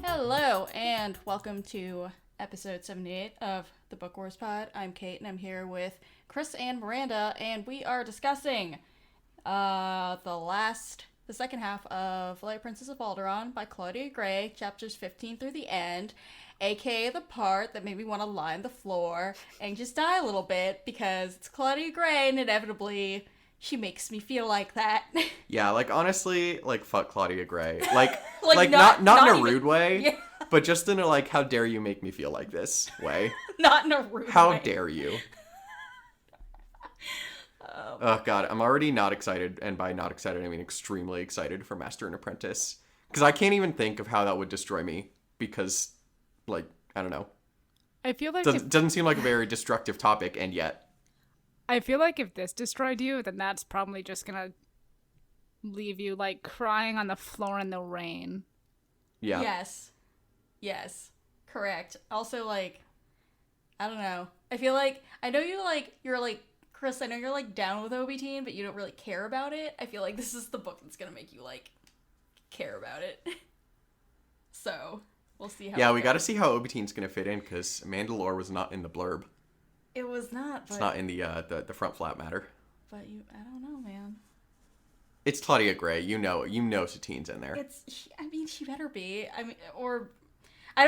Hello, and welcome to episode 78 of the Book Wars Pod. I'm Kate, and I'm here with Chris and Miranda, and we are discussing the second half of Light Princess of Alderaan by Claudia Gray, chapters 15 through the end, aka the part that made me want to lie on the floor and just die a little bit, because it's Claudia Gray, and inevitably she makes me feel like that. Yeah, like, honestly, like, fuck Claudia Gray. Like, Like, not in a even- rude way, Yeah. but just in a, like, how dare you make me feel like this way. Not in a rude How way. dare you? Oh, God, I'm already not excited, and by not excited, I mean extremely excited for Master and Apprentice. Because I can't even think of how that would destroy me, because, like, I don't know. I feel like Doesn't seem like a very destructive topic, and yet. if this destroyed you, then that's probably just gonna leave you like crying on the floor in the rain. Yeah. Yes. Correct. Also, like, I don't know. I feel like, I know you're like, Chris, I know you're like down with Obi-Teen, but you don't really care about it. I feel like this is the book that's gonna make you like care about it. So, we'll see how Yeah, it we goes. gotta see how Obi-Teen's gonna fit in, because Mandalore was not in the blurb. It was not, but... It's not in the front flap matter. But I don't know, man. It's Claudia Gray. You know Satine's in there. She better be. I mean, or... I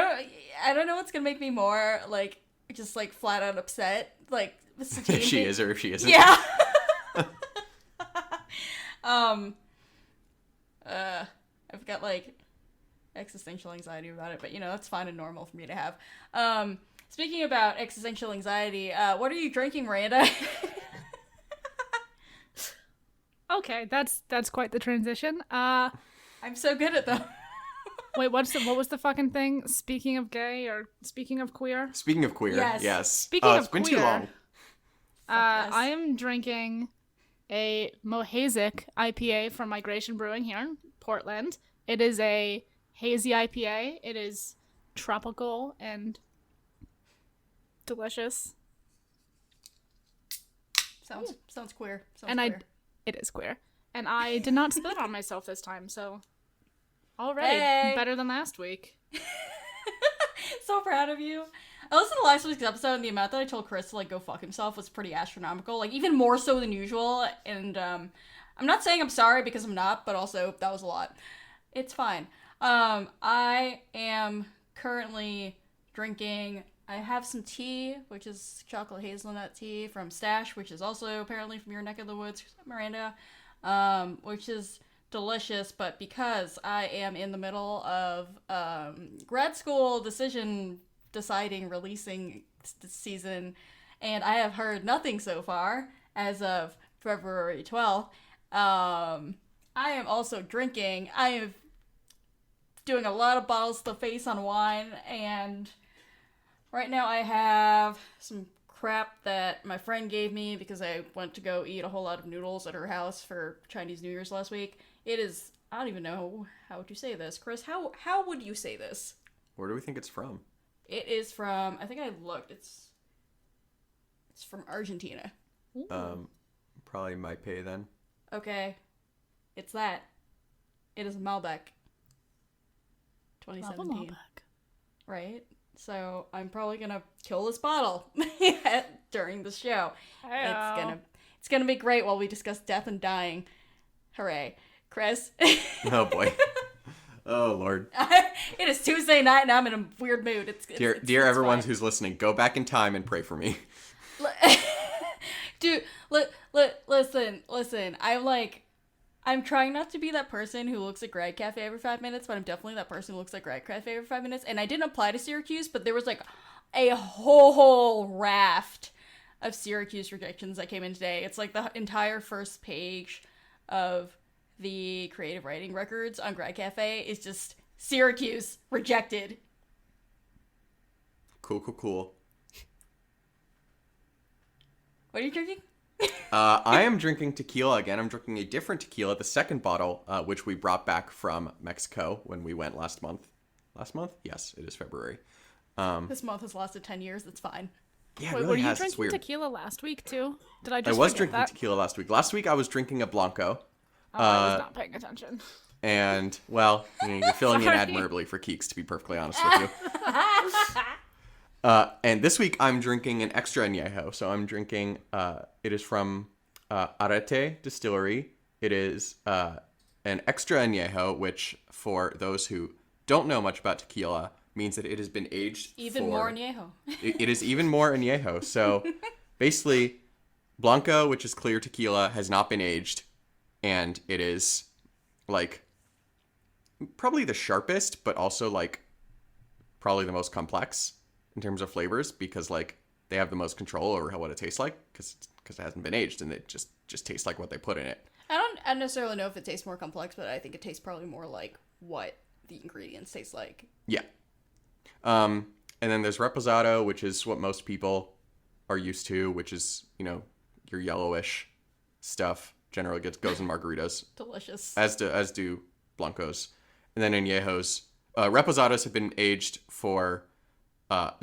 don't know what's gonna make me more, like, just, like, flat out upset. Like, with Satine. If she is or if she isn't. Yeah. I've got like existential anxiety about it, but you know, that's fine and normal for me to have. Speaking about existential anxiety, what are you drinking, Miranda? Okay, that's quite the transition. I'm so good at them. Wait, what was the fucking thing? Speaking of gay or speaking of queer? Speaking of queer, Yes. Speaking of it's been queer, too long. yes. I am drinking a Mohasic IPA from Migration Brewing here in Portland. It is a hazy IPA. It is tropical and delicious. Sounds queer. And it is queer. And I did not spit on myself this time, so already Hey. better than last week. So proud of you. I listened to last week's episode, and the amount that I told Chris to like go fuck himself was pretty astronomical. Like even more so than usual. And I'm not saying I'm sorry because I'm not, but also that was a lot. It's fine. I am currently drinking. I have some tea, which is chocolate hazelnut tea from Stash, which is also apparently from your neck of the woods, Miranda, which is delicious. But because I am in the middle of grad school deciding releasing season, and I have heard nothing so far as of February 12th, I am also drinking. I am doing a lot of bottles to the face on wine, and right now I have some crap that my friend gave me because I went to go eat a whole lot of noodles at her house for Chinese New Year's last week. It is, I don't even know how to say this. Chris, how would you say this? Where do we think it's from? It is from, I think I looked, it's from Argentina. Probably Maipe then. Okay. It's that. It is Malbec. 2017. Malbec. Right? So I'm probably gonna kill this bottle during the show. It's gonna be great while we discuss death and dying. Hooray. Chris? Oh boy. Oh Lord. It is Tuesday night and I'm in a weird mood. Dear everyone who's listening, go back in time and pray for me. Dude, listen. I'm trying not to be that person who looks at Grad Cafe every 5 minutes, but I'm definitely that person who looks at Grad Cafe every 5 minutes. And I didn't apply to Syracuse, but there was like a whole raft of Syracuse rejections that came in today. It's like the entire first page of the creative writing records on Grad Cafe is just Syracuse rejected. Cool. What are you drinking? I am drinking tequila again. I'm drinking a different tequila, the second bottle, which we brought back from Mexico when we went last month. Last month? Yes, it is February. This month has lasted 10 years. That's fine. Yeah, it Wait, really were you has. It's drinking weird. tequila last week too? Did I I just was forget drinking that? tequila last week. Last week I was drinking a Blanco. Oh, I was not paying attention. And, well, you're filling in Sorry. admirably for Keeks, to be perfectly honest with you. And this week I'm drinking an extra añejo. So I'm drinking, it is from Arete Distillery. It is an extra añejo, which for those who don't know much about tequila, means that it has been aged Even more añejo. It is even more añejo. So basically, Blanco, which is clear tequila, has not been aged. And it is, like, probably the sharpest, but also, like, probably the most complex in terms of flavors because, like, they have the most control over what it tastes like because it hasn't been aged and it just tastes like what they put in it. I don't necessarily know if it tastes more complex, but I think it tastes probably more like what the ingredients taste like. Yeah. And then there's Reposado, which is what most people are used to, which is, you know, your yellowish stuff. Generally goes in margaritas. Delicious. As do Blancos. And then añejos. Reposados have been aged for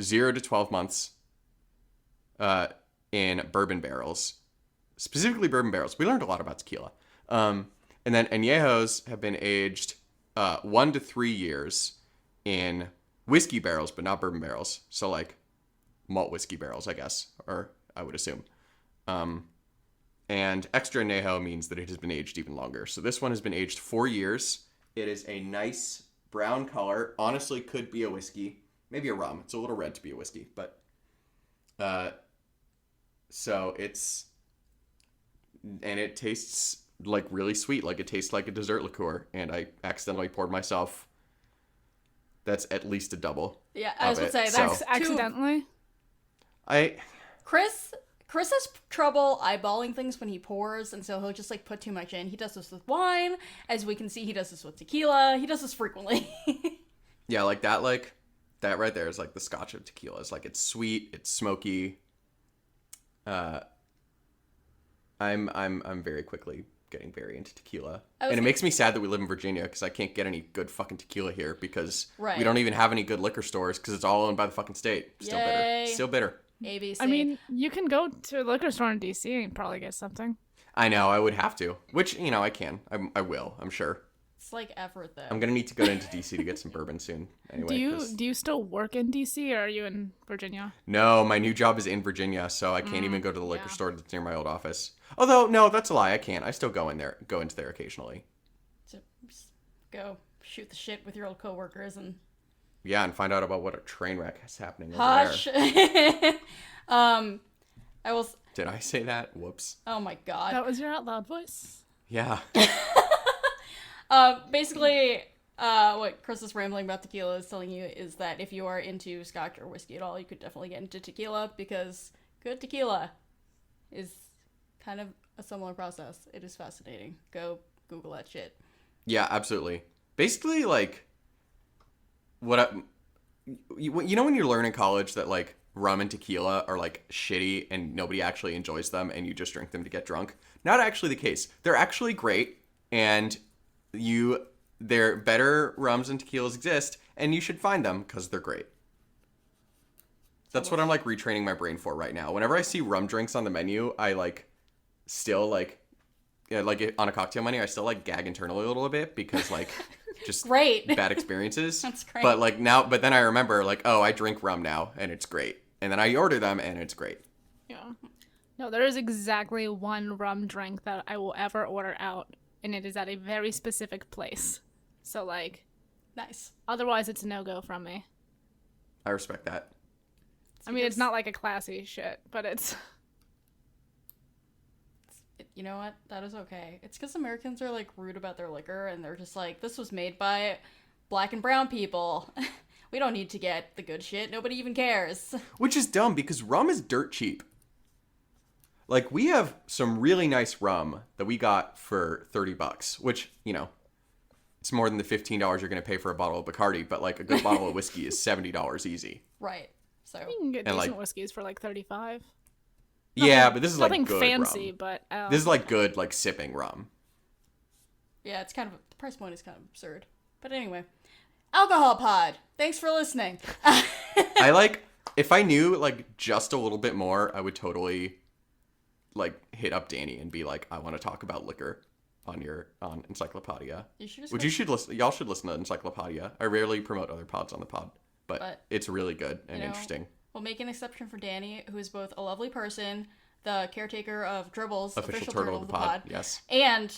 0 to 12 months in bourbon barrels. Specifically bourbon barrels. We learned a lot about tequila. And then añejos have been aged 1 to 3 years in whiskey barrels, but not bourbon barrels. So, like, malt whiskey barrels, I guess. Or I would assume. And extra añejo means that it has been aged even longer. So this one has been aged 4 years. It is a nice brown color. Honestly, could be a whiskey. Maybe a rum. It's a little red to be a whiskey. But, so it's, and it tastes like really sweet. Like it tastes like a dessert liqueur. And I accidentally poured myself, that's at least a double. Yeah, I was of going to it, say, so- that's Accidentally? Chris has trouble eyeballing things when he pours, and so he'll just, like, put too much in. He does this with wine. As we can see, he does this with tequila. He does this frequently. Yeah, like that right there is like the scotch of tequila. It's like, it's sweet, it's smoky. I'm very quickly getting very into tequila. And it makes me sad that we live in Virginia because I can't get any good fucking tequila here because Right. we don't even have any good liquor stores because it's all owned by the fucking state. Still Yay. bitter. Still bitter. ABC. I mean, you can go to a liquor store in DC and probably get something. I know, I would have to. Which, you know, I can. I will, I'm sure. it's like effort, though. I'm going to need to go into DC to get some bourbon soon. Anyway, Do you still work in DC or are you in Virginia? No, my new job is in Virginia, so I can't even go to the liquor yeah. store that's near my old office. Although, no, that's a lie. I can. I still go into there occasionally. So just go shoot the shit with your old coworkers and Yeah, and find out about what a train wreck is happening over hush. there. I will. Did I say that? Whoops. Oh my god. That was your out loud voice? Yeah. Basically, what Chris is rambling about tequila is telling you is that if you are into scotch or whiskey at all, you could definitely get into tequila because good tequila is kind of a similar process. It is fascinating. Go Google that shit. Yeah, absolutely. Basically, like, you know when you learn in college that, like, rum and tequila are, like, shitty and nobody actually enjoys them and you just drink them to get drunk? Not actually the case. They're actually great, and they're better rums and tequilas exist, and you should find them because they're great. That's what I'm, like, retraining my brain for right now. Whenever I see rum drinks on the menu, I, like, still, like, yeah, like, on a cocktail menu, I still, like, gag internally a little bit because, like, just Great. bad experiences. That's great. But then I remember, like, oh, I drink rum now, and it's great. And then I order them, and it's great. Yeah. No, there is exactly one rum drink that I will ever order out, and it is at a very specific place. So, like, Nice. otherwise it's a no-go from me. I respect that. I mean, it's not like a classy shit, but it's... You know what? That is okay. It's because Americans are, like, rude about their liquor, and they're just like, this was made by black and brown people. We don't need to get the good shit. Nobody even cares. Which is dumb, because rum is dirt cheap. Like, we have some really nice rum that we got for $30, which, you know, it's more than the $15 you're going to pay for a bottle of Bacardi, but, like, a good bottle of whiskey is $70 easy. Right. So, You can get And, decent like- whiskeys for like 35. Yeah, but this is like Nothing good fancy, rum. but This is like good, like sipping rum. Yeah, it's kind of the price point is kind of absurd. But anyway, Alcohol Pod. Thanks for listening. I like if I knew like just a little bit more, I would totally like hit up Danny and be like, I want to talk about liquor on Encyclopedia. You should listen. Y'all should listen to Encyclopedia. I rarely promote other pods on the pod, but it's really good and interesting. We'll make an exception for Danny, who is both a lovely person, the caretaker of Dribbles, Official turtle of the pod. Yes. And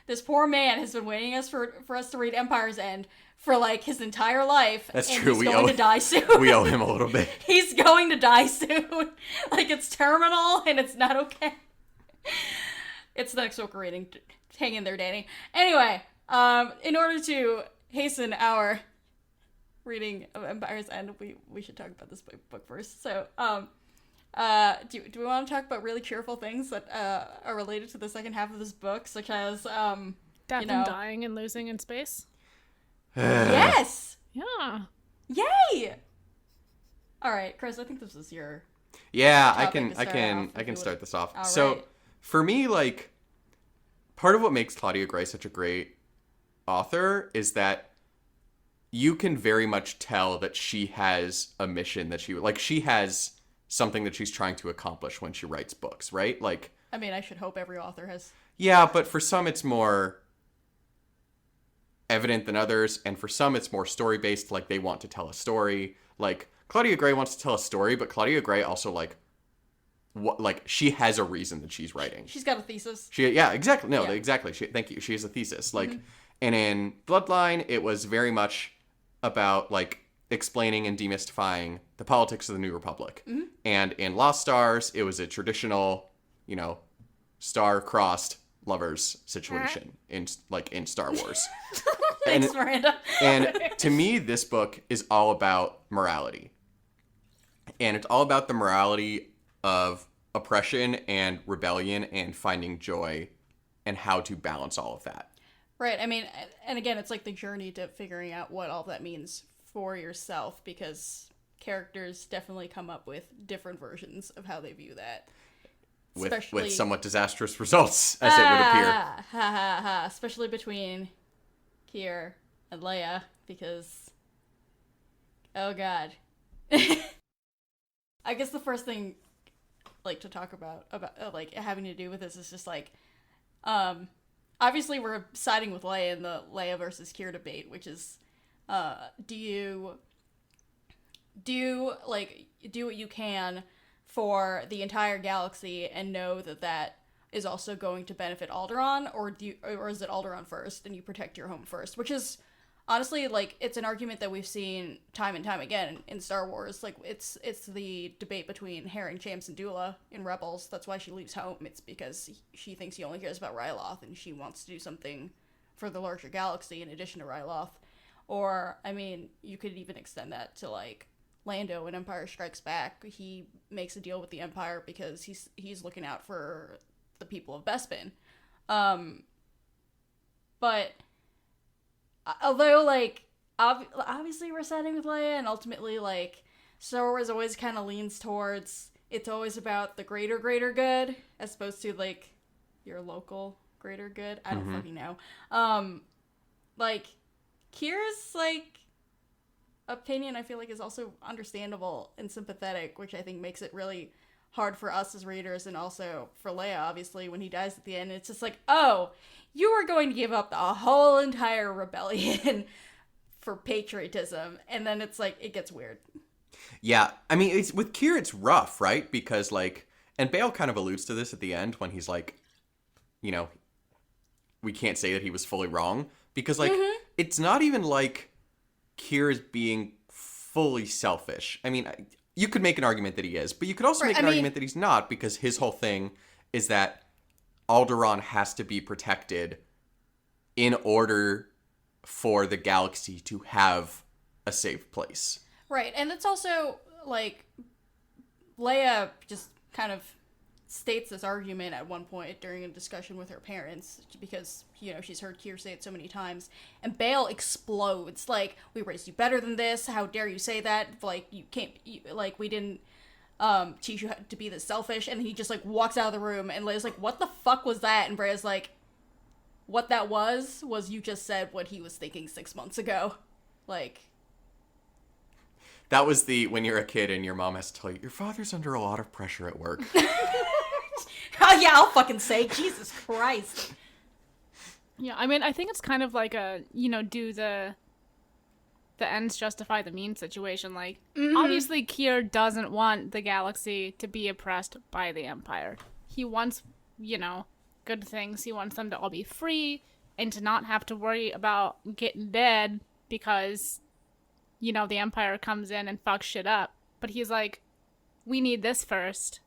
this poor man has been waiting for us to read Empire's End for like his entire life. That's and true. He's going to die soon. We owe him a little bit. He's going to die soon. Like it's terminal and it's not okay. It's the next book we're reading. Hang in there, Danny. Anyway, in order to hasten our reading of Empire's End, we should talk about this book first. So, do we want to talk about really cheerful things that are related to the second half of this book, such as death and dying and losing in space? Yes. Yeah. Yay. All right, Chris. I think this is your. Yeah, I topic to can start this off. All So, right. for me, like, part of what makes Claudia Gray such a great author is that you can very much tell that she has a mission that she has something that she's trying to accomplish when she writes books, right? Like, I mean, I should hope every author has. yeah, but for some it's more evident than others, and for some it's more story-based, like they want to tell a story. Like, Claudia Gray wants to tell a story, but Claudia Gray also, like, she has a reason that she's writing. She's got a thesis. Exactly. No, Yeah. exactly. Thank you. She has a thesis. Like, and in Bloodline, it was very much about, like, explaining and demystifying the politics of the New Republic. And in Lost Stars, it was a traditional, star-crossed lovers situation in Star Wars. Thanks, Miranda. And to me, this book is all about morality. And it's all about the morality of oppression and rebellion and finding joy and how to balance all of that. Right. I mean, and again, it's like the journey to figuring out what all that means for yourself, because characters definitely come up with different versions of how they view that. With somewhat disastrous results, as it would appear. Ha ha ha. Especially between Kier and Leia, because... Oh, God. I guess the first thing, like, to talk about like, having to do with this is just, like, obviously we're siding with Leia in the Leia versus Kier debate, which is, do you do what you can for the entire galaxy and know that that is also going to benefit Alderaan, or is it Alderaan first and you protect your home first? Which is honestly, like, it's an argument that we've seen time and time again in Star Wars. Like, it's the debate between Herring, Cham, Syndulla in Rebels. That's why she leaves home. It's because she thinks he only cares about Ryloth and she wants to do something for the larger galaxy in addition to Ryloth. Or, I mean, you could even extend that to, like, Lando in Empire Strikes Back. He makes a deal with the Empire because he's looking out for the people of Bespin. But although, like, obviously we're siding with Leia, and ultimately, like, Star Wars always kind of leans towards it's always about the greater good as opposed to, like, your local greater good. I don't fucking know. Like, Kier's, like, opinion, I feel like, is also understandable and sympathetic, which I think makes it really hard for us as readers, and also for Leia, obviously, when he dies at the end. It's just like, oh, you are going to give up the whole entire rebellion for patriotism, and then it's like, it gets weird. Yeah, I mean, with Kier, it's rough, right? Because, like, and Bale kind of alludes to this at the end when he's like, we can't say that he was fully wrong, because, like, it's not even like Kier is being fully selfish. I mean, you could make an argument that he is, but you could also make an argument that he's not, because his whole thing is that Alderaan has to be protected in order for the galaxy to have a safe place. Right, and it's also, like, Leia just kind of states this argument at one point during a discussion with her parents, because, she's heard Kier say it so many times, and Bale explodes, like, we raised you better than this, how dare you say that, like, you can't, like, we didn't teach you how to be this selfish, and he just, like, walks out of the room, and Leia's like, what the fuck was that? And Breia's like, what that was you just said what he was thinking 6 months ago. Like... That was when you're a kid and your mom has to tell you, your father's under a lot of pressure at work. Oh, yeah, I'll fucking say, Jesus Christ. Yeah, I mean, I think it's kind of like a, do the ends justify the means situation. Like, obviously, Kier doesn't want the galaxy to be oppressed by the Empire. He wants, good things. He wants them to all be free and to not have to worry about getting dead because, the Empire comes in and fucks shit up. But he's like, we need this first.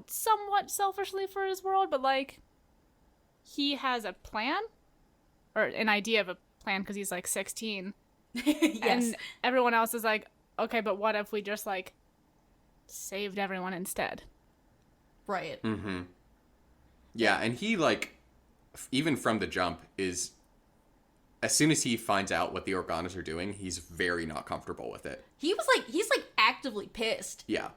Somewhat selfishly for his world, but, like, he has a plan, or an idea of a plan, because he's, like, 16. Yes. And everyone else is like, okay, but what if we just, like, saved everyone instead? Right. Mm-hmm. Yeah, and he, like, even from the jump, is... As soon as he finds out what the Organas are doing, he's very not comfortable with it. He's like actively pissed. Yeah.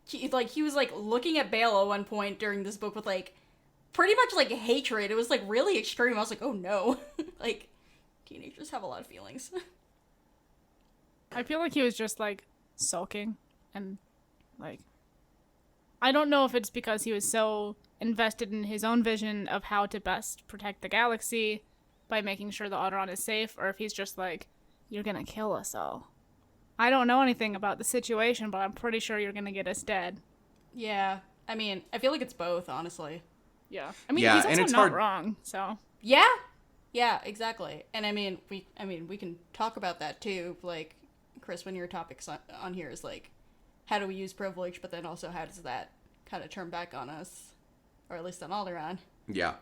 He was like looking at Bale at one point during this book with like pretty much like hatred. It was like really extreme. I was like, oh no. Like, teenagers have a lot of feelings. I feel like he was just like sulking and like, I don't know if it's because he was so invested in his own vision of how to best protect the galaxy by making sure the Alderaan is safe, or if he's just like, you're gonna kill us all. I don't know anything about the situation, but I'm pretty sure you're gonna get us dead. Yeah. I mean, I feel like it's both, honestly. Yeah. I mean, Yeah, he's and also it's not hard. wrong, so. Yeah. Yeah, exactly. And I mean, we can talk about that too. Like, Chris, one of your topics on here is like, how do we use privilege, but then also how does that kind of turn back on us? Or at least on Alderaan. Yeah.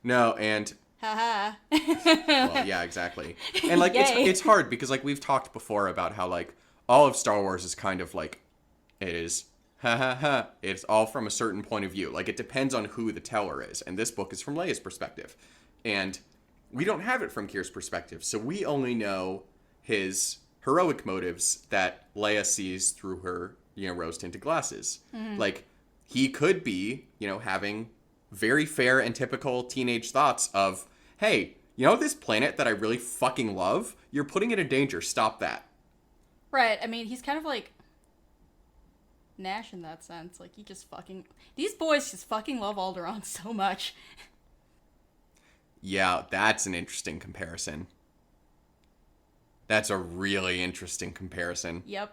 No, and... Haha. Well, yeah, exactly. And, like, Yay. it's hard because, like, we've talked before about how, like, all of Star Wars is kind of, like, it is, it's all from a certain point of view. Like, it depends on who the teller is. And this book is from Leia's perspective. And we don't have it from Kier's perspective. So we only know his heroic motives that Leia sees through her, rose-tinted glasses. Mm-hmm. Like, he could be, having very fair and typical teenage thoughts of, hey, this planet that I really fucking love? You're putting it in danger. Stop that. Right. I mean, he's kind of like Nash in that sense. Like, these boys just fucking love Alderaan so much. Yeah, that's an interesting comparison. That's a really interesting comparison. Yep.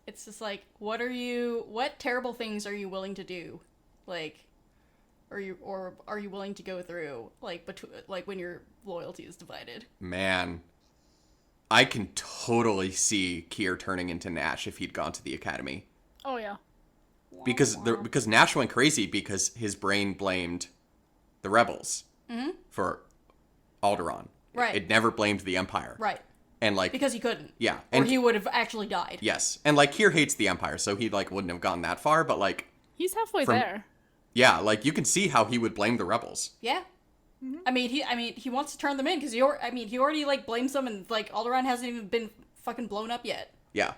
It's just like, what terrible things are you willing to do? Like, are you willing to go through, like, when your loyalty is divided? Man, I can totally see Kier turning into Nash if he'd gone to the academy. Oh, yeah. Because Nash went crazy because his brain blamed the rebels for Alderaan. Right. It never blamed the Empire. Right. And, like... Because he couldn't. Yeah. Or And he would have actually died. yes. And, like, Kier hates the Empire, so he, like, wouldn't have gone that far, but, like... He's halfway there. Yeah, like, you can see how he would blame the rebels. Yeah. Mm-hmm. I mean, he wants to turn them in because he already like blames them, and like Alderaan hasn't even been fucking blown up yet. Yeah.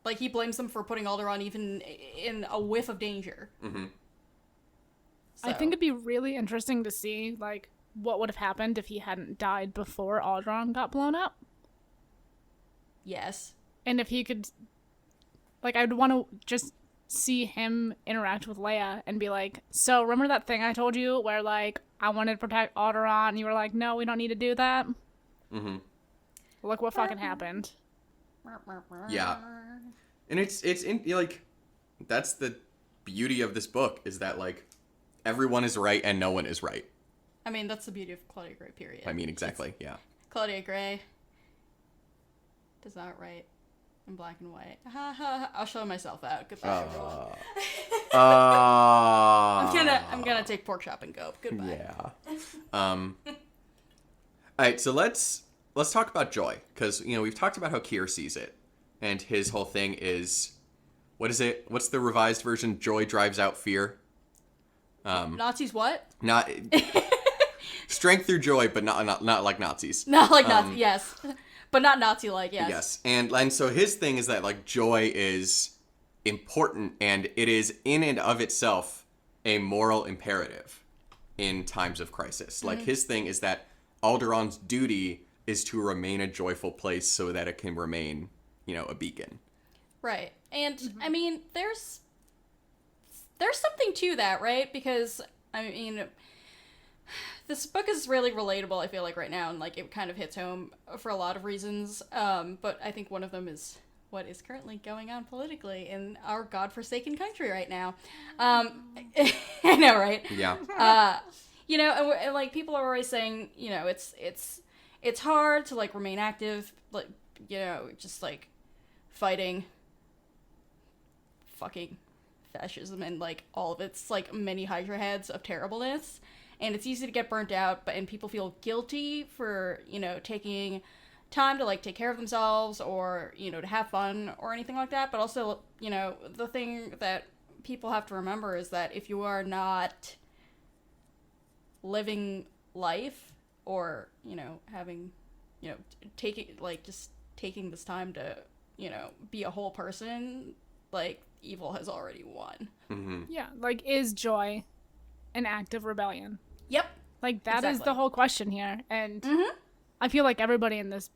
Like, he blames them for putting Alderaan even in a whiff of danger. Mm-hmm. So. I think it'd be really interesting to see, like, what would have happened if he hadn't died before Alderaan got blown up. Yes. And if he could, like, I'd want to just see him interact with Leia and be like, so remember that thing I told you where, like, I wanted to protect Alderaan and you were like, no, we don't need to do that? Mm-hmm. Look what fucking happened. Yeah. And it's like, that's the beauty of this book, is that, like, everyone is right and no one is right. I mean, that's the beauty of Claudia Gray, period. I mean, exactly, yeah. Claudia Claudia Gray does not write in black and white. Ha ha. I'll show myself out. Goodbye, everyone. I'm gonna take pork chop and go. Goodbye. Yeah. All right, so let's talk about joy, because we've talked about how Kier sees it, and his whole thing is, what is it? What's the revised version? Joy drives out fear. Nazis what? Not strength through joy, but not like Nazis. Not like Nazis. Yes, but not Nazi-like. Yes. Yes, and so his thing is that like joy is important, and it is in and of itself a moral imperative in times of crisis. Like his thing is that Alderaan's duty is to remain a joyful place so that it can remain, a beacon. Right. And I mean, there's something to that, right? Because I mean, this book is really relatable, I feel like, right now, and like it kind of hits home for a lot of reasons. But I think one of them is what is currently going on politically in our godforsaken country right now. I know, right? Yeah. And like people are always saying, it's hard to like remain active, like just like fighting fucking fascism and like all of its like many hydra heads of terribleness, and it's easy to get burnt out, and people feel guilty for taking time to like take care of themselves or to have fun or anything like that. But also the thing that people have to remember is that if you are not living life or having taking like just taking this time to be a whole person, like evil has already won. Yeah, like is joy an act of rebellion? Yep. Like that is the whole question here, and I feel like everybody in this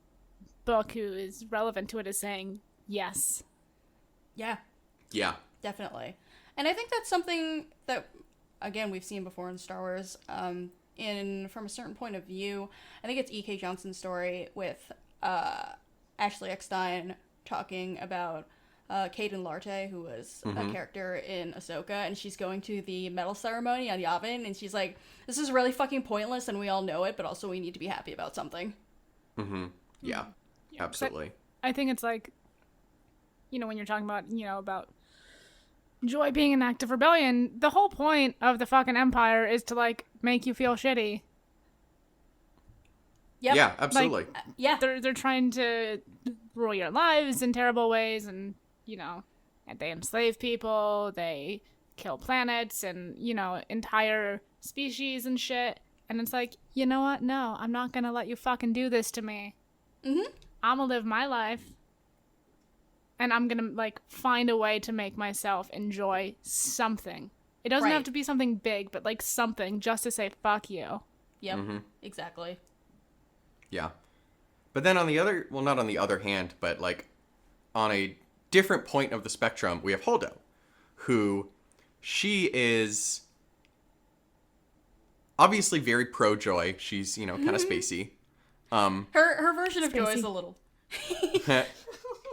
book who is relevant to it is saying yes. Yeah. Yeah. Definitely. And I think that's something that, again, we've seen before in Star Wars. From a certain point of view, I think it's E.K. Johnson's story with Ashley Eckstein talking about Kaden Larte, who was a character in Ahsoka, and she's going to the medal ceremony on Yavin, and she's like, this is really fucking pointless, and we all know it, but also we need to be happy about something. Yeah. Absolutely. I think it's like, when you're talking about, about joy being an act of rebellion, the whole point of the fucking Empire is to, like, make you feel shitty. Yep. Yeah, absolutely. Like, yeah. They're trying to rule your lives in terrible ways, and, and they enslave people, they kill planets and, entire species and shit. And it's like, you know what? No, I'm not gonna let you fucking do this to me. I'm gonna live my life, and I'm gonna like find a way to make myself enjoy something. It doesn't have to be something big, but like something just to say fuck you. Yep. Exactly. Yeah. But then not on the other hand, but like on a different point of the spectrum, we have Holdo, who she is obviously very pro joy. She's, kind of spacey. Her version of joy is a little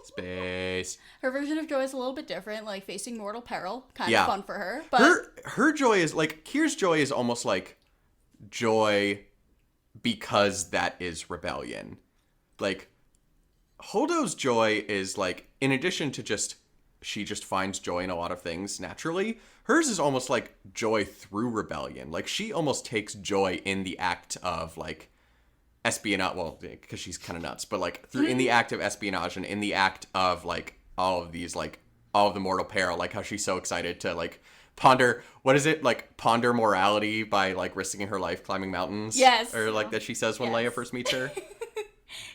space. Her version of joy is a little bit different, like facing mortal peril, kind of fun for her. But her joy is like Kier's joy is almost like joy because that is rebellion. Like Holdo's joy is like, in addition to she just finds joy in a lot of things naturally, hers is almost like joy through rebellion. Like she almost takes joy in the act of like espionage, well, because she's kind of nuts, but like in the act of espionage and in the act of like all of the mortal peril, like how she's so excited to like ponder morality by like risking her life climbing mountains. Yes. Or like that she says when Leia first meets her.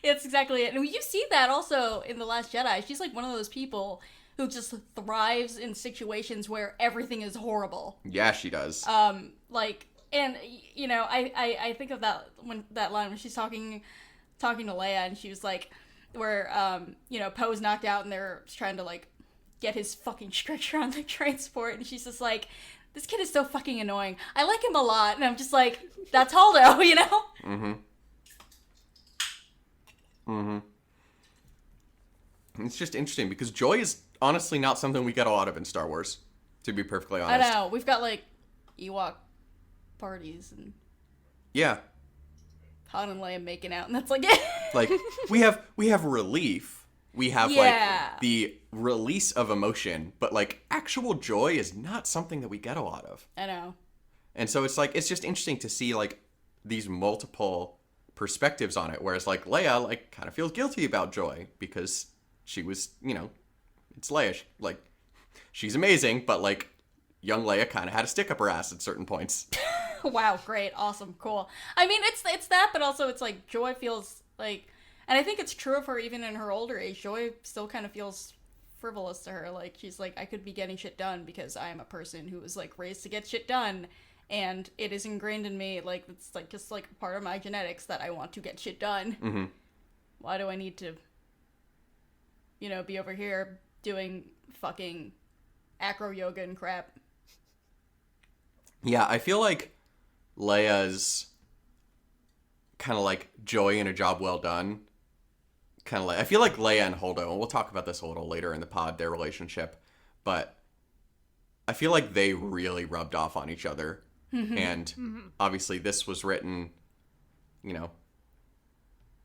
It's exactly it. And you see that also in The Last Jedi. She's like one of those people who just thrives in situations where everything is horrible. Yeah, she does. And I think of that line when she's talking to Leia, and she was like, where Poe's knocked out and they're trying to like get his fucking stretcher on the transport, and she's just like, this kid is so fucking annoying. I like him a lot, and I'm just like, that's Holdo, It's just interesting because joy is honestly not something we get a lot of in Star Wars, to be perfectly honest. I know. We've got like Ewok parties and Han and Leia making out, and that's like it. Like we have relief. We have like the release of emotion, but like actual joy is not something that we get a lot of. I know. And so it's like, it's just interesting to see like these multiple perspectives on it. Whereas like Leia like kind of feels guilty about joy because she was, it's Leia. She's amazing, but like young Leia kind of had a stick up her ass at certain points. Wow, great, awesome, cool. I mean, it's that, but also it's like joy feels like, And I think it's true of her even in her older age. Joy still kind of feels frivolous to her. Like, she's like, I could be getting shit done because I am a person who was, like, raised to get shit done. And it is ingrained in me, like, it's, like, just, like, part of my genetics that I want to get shit done. Mm-hmm. Why do I need to, you know, be over here doing fucking acro yoga and crap? Yeah, I feel like Leia's kind of like joy in a job well done. Kind of like, I feel like Leia and Holdo, and we'll talk about this a little later in the pod, their relationship, but I feel like they really rubbed off on each other. And obviously this was written, you know,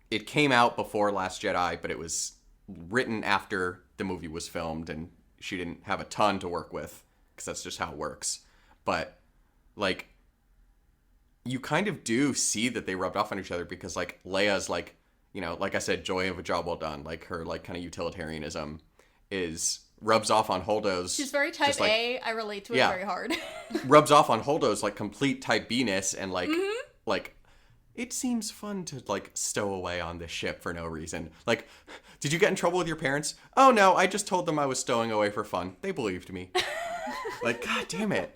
it came out before Last Jedi, but it was written after the movie was filmed, and she didn't have a ton to work with, because that's just how it works. But, like, you kind of do see that they rubbed off on each other, because, like, Leia's, like, you know, like I said, joy of a job well done, like, her, like, kind of utilitarianism rubs off on Holdo's. She's very type like, A. I relate to it yeah. very hard. Rubs off on Holdo's, like, complete type B-ness, and, like, like, it seems fun to, like, stow away on this ship for no reason. Like, did you get in trouble with your parents? Oh, no, I just told them I was stowing away for fun. They believed me. Like, god damn it.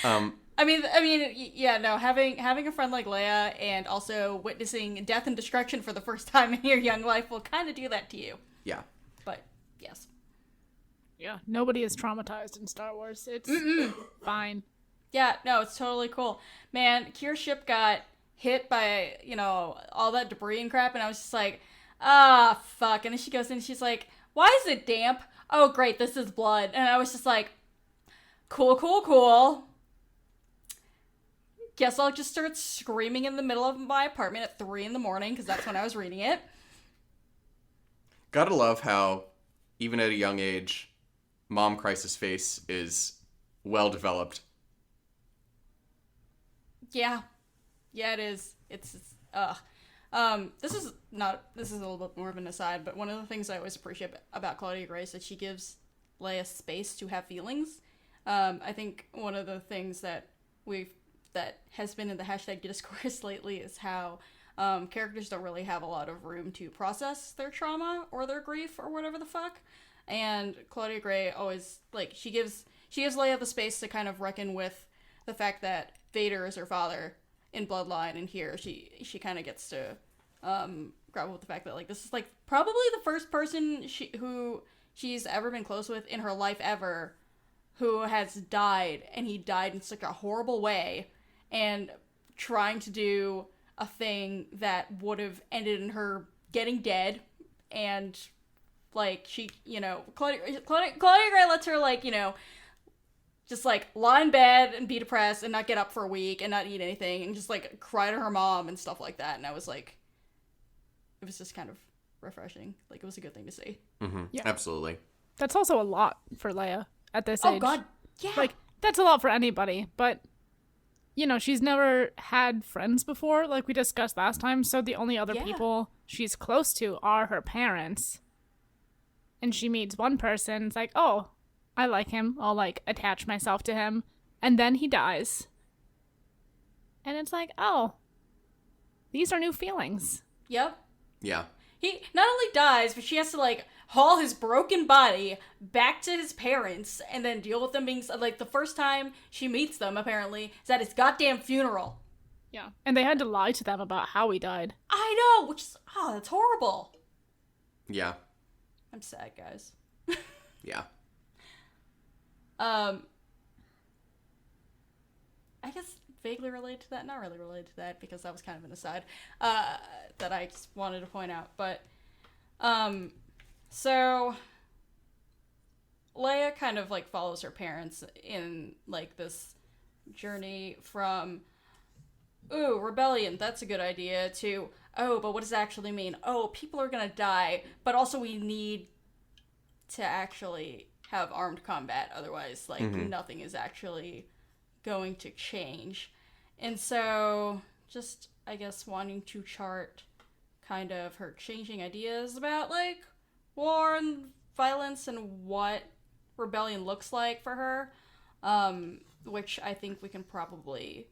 I mean, yeah, no, having a friend like Leia and also witnessing death and destruction for the first time in your young life will kind of do that to you. Yeah. But, yes. Yeah, nobody is traumatized in Star Wars. It's fine. Yeah, no, it's totally cool. Man, Kira's ship got hit by, you know, all that debris and crap, and I was just like, ah, fuck. And then she goes in and she's like, why is it damp? Oh, great, this is blood. And I was just like, cool. Guess I'll just start screaming in the middle of my apartment at 3 a.m, because that's when I was reading it. Gotta love how, even at a young age, Mom Crisis Face is well developed. Yeah, it is. It's this is a little bit more of an aside, but one of the things I always appreciate about Claudia Gray is that she gives Leia space to have feelings. I think one of the things that has been in the hashtag discourse lately is how characters don't really have a lot of room to process their trauma or their grief or whatever the fuck. And Claudia Gray always, like, she gives Leia the space to kind of reckon with the fact that Vader is her father in Bloodline, and here she kind of gets to grapple with the fact that, like, this is, like, probably the first person who she's ever been close with in her life ever who has died, and he died in such a horrible way, and trying to do a thing that would have ended in her getting dead, and, like, she, you know, Claudia Gray lets her, like, you know, just, like, lie in bed and be depressed and not get up for a week and not eat anything and just, like, cry to her mom and stuff like that. And I was like, it was just kind of refreshing. Like, it was a good thing to see. Mm-hmm. Yeah. Absolutely. That's also a lot for Leia at this Oh, age. God. Yeah. Like, that's a lot for anybody, but, you know, she's never had friends before, like we discussed last time, so the only other people she's close to are her parents. And she meets one person, it's like, oh, I like him, I'll, like, attach myself to him, and then he dies. And it's like, oh, these are new feelings. Yep. Yeah. He not only dies, but she has to, like, haul his broken body back to his parents and then deal with them being, like, the first time she meets them, apparently, is at his goddamn funeral. Yeah. And they had to lie to them about how he died. I know, which is, that's horrible. Yeah. I'm sad, guys. Yeah. I guess vaguely related to that, not really related to that, because that was kind of an aside, that I just wanted to point out, but, so, Leia kind of, like, follows her parents in, like, this journey from, ooh, rebellion, that's a good idea, to, oh, but what does it actually mean? Oh, people are gonna die, but also we need to actually have armed combat, otherwise, like, nothing is actually going to change. And so, just, I guess, wanting to chart kind of her changing ideas about, like, war and violence and what rebellion looks like for her, which I think we can probably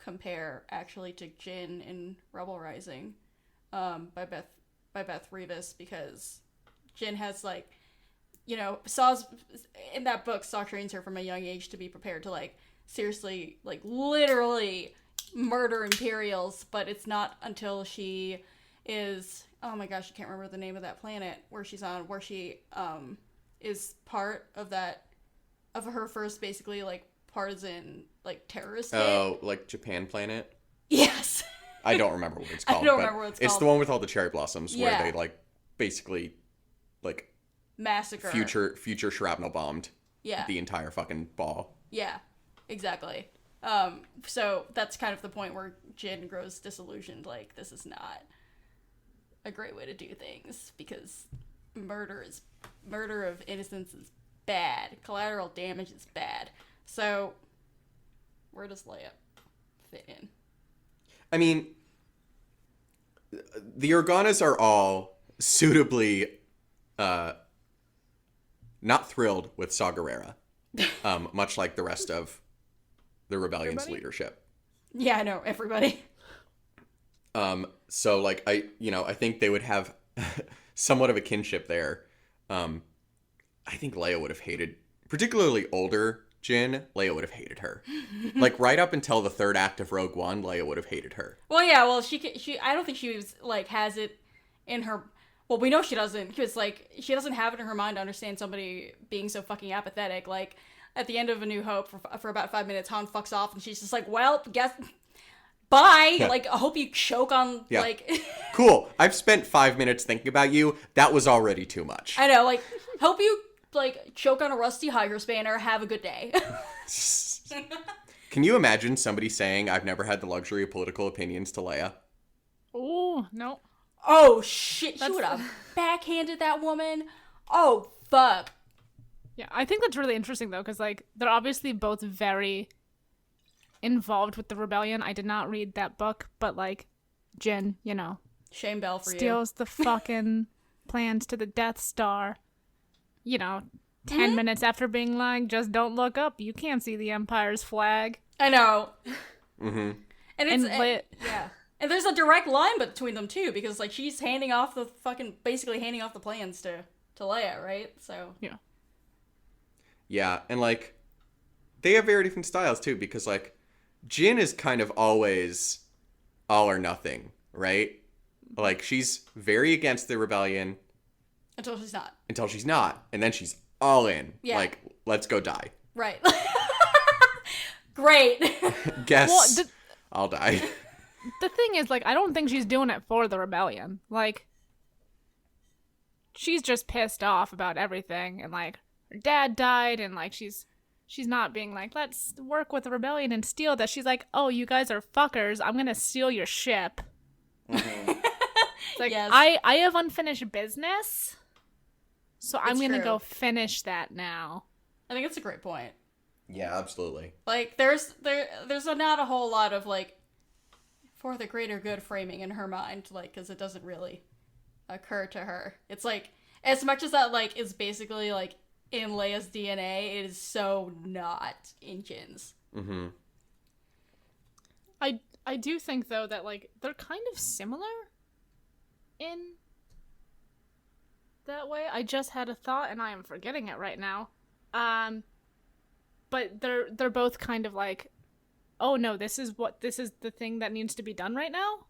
compare, actually, to Jyn in Rebel Rising, by Beth by Beth Revis, because Jin has, like, you know, Saw's, in that book, Saw trains her from a young age to be prepared to, like, seriously, like, literally murder Imperials, but it's not until she is, oh my gosh, I can't remember the name of that planet where she's on, where she, is part of that, of her first, basically, like, partisan, like, terrorist hit. Oh, like Japan Planet? Yes. I don't remember what it's called. I don't remember what it's called. It's the one with all the cherry blossoms where Yeah. they, like, basically, like, Massacre. future shrapnel bombed Yeah. the entire fucking ball. Yeah, exactly. So that's kind of the point where Jin grows disillusioned. Like, this is not a great way to do things, because murder of innocence is bad. Collateral damage is bad. So where does Leia fit in? I mean, the Organas are all suitably not thrilled with Saw Gerrera, much like the rest of the rebellion's Everybody? leadership. Yeah, I know, everybody. So like I think they would have somewhat of a kinship there. I think Leia would have hated, particularly older Jin. Leia would have hated her. Like right up until the third act of Rogue One, Leia would have hated her. Well, yeah, well, she I don't think she was, like, has it in her, well, we know she doesn't, because, like, she doesn't have it in her mind to understand somebody being so fucking apathetic. Like, at the end of A New Hope, for about 5 minutes, Han fucks off, and she's just like, well, guess, bye! Yeah. Like, I hope you choke on, Yeah. like, Cool. I've spent 5 minutes thinking about you. That was already too much. I know, like, hope you, like, choke on a rusty Hydro Spanner, have a good day. Can you imagine somebody saying, I've never had the luxury of political opinions to Leia? Oh, no. Oh, shit, she That's- would have backhanded that woman. Oh, fuck. Yeah, I think that's really interesting, though, because, like, they're obviously both very involved with the rebellion. I did not read that book, but, like, Jin, you know, Shame Bell for you. steals the fucking plans to the Death Star, you know, 10 minutes after being like, just don't look up. You can't see the Empire's flag. I know. Mm-hmm. And it's, And yeah. And there's a direct line between them, too, because, like, she's handing off the fucking, basically handing off the plans to Leia, right? So. Yeah. Yeah, and like they have very different styles too, because like Jin is kind of always all or nothing, right? Like she's very against the rebellion Until she's not. until she's not, and then she's all in. Yeah. Like, let's go die. Right. Great. Guess Well, I'll die. The thing is, like, I don't think she's doing it for the rebellion. Like, she's just pissed off about everything, and like her dad died, and like she's not being like, let's work with the rebellion and steal this. She's like, oh, you guys are fuckers. I'm gonna steal your ship. It's like, Yes. I have unfinished business, so I'm It's gonna true. go finish that now. I think it's a great point. Yeah, absolutely. Like, there's not a whole lot of, like, for the greater good framing in her mind, like, because it doesn't really occur to her. It's like, as much as that, like, is basically, like, in Leia's DNA, it is so not in Jin's. Mm-hmm. I do think, though, that, like, they're kind of similar in that way. I just had a thought, and I am forgetting it right now. But they're both kind of like, oh, no, this is the thing that needs to be done right now.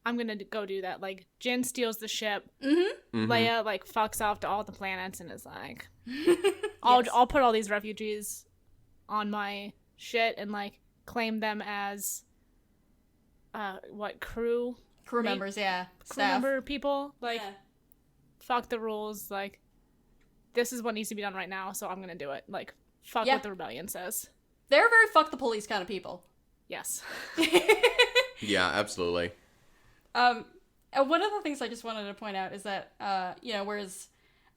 I'm gonna go do that. Like, Jin steals the ship. Mm-hmm. Leia, like, fucks off to all the planets and is like, I'll put all these refugees on my shit and, like, claim them as, crew Members, yeah. crew Staff. member people. Like, Yeah. fuck the rules. Like, this is what needs to be done right now, so I'm gonna do it. Like, fuck Yeah. what the rebellion says. They're very fuck the police kind of people. Yes. Yeah, absolutely. And one of the things I just wanted to point out is that, whereas,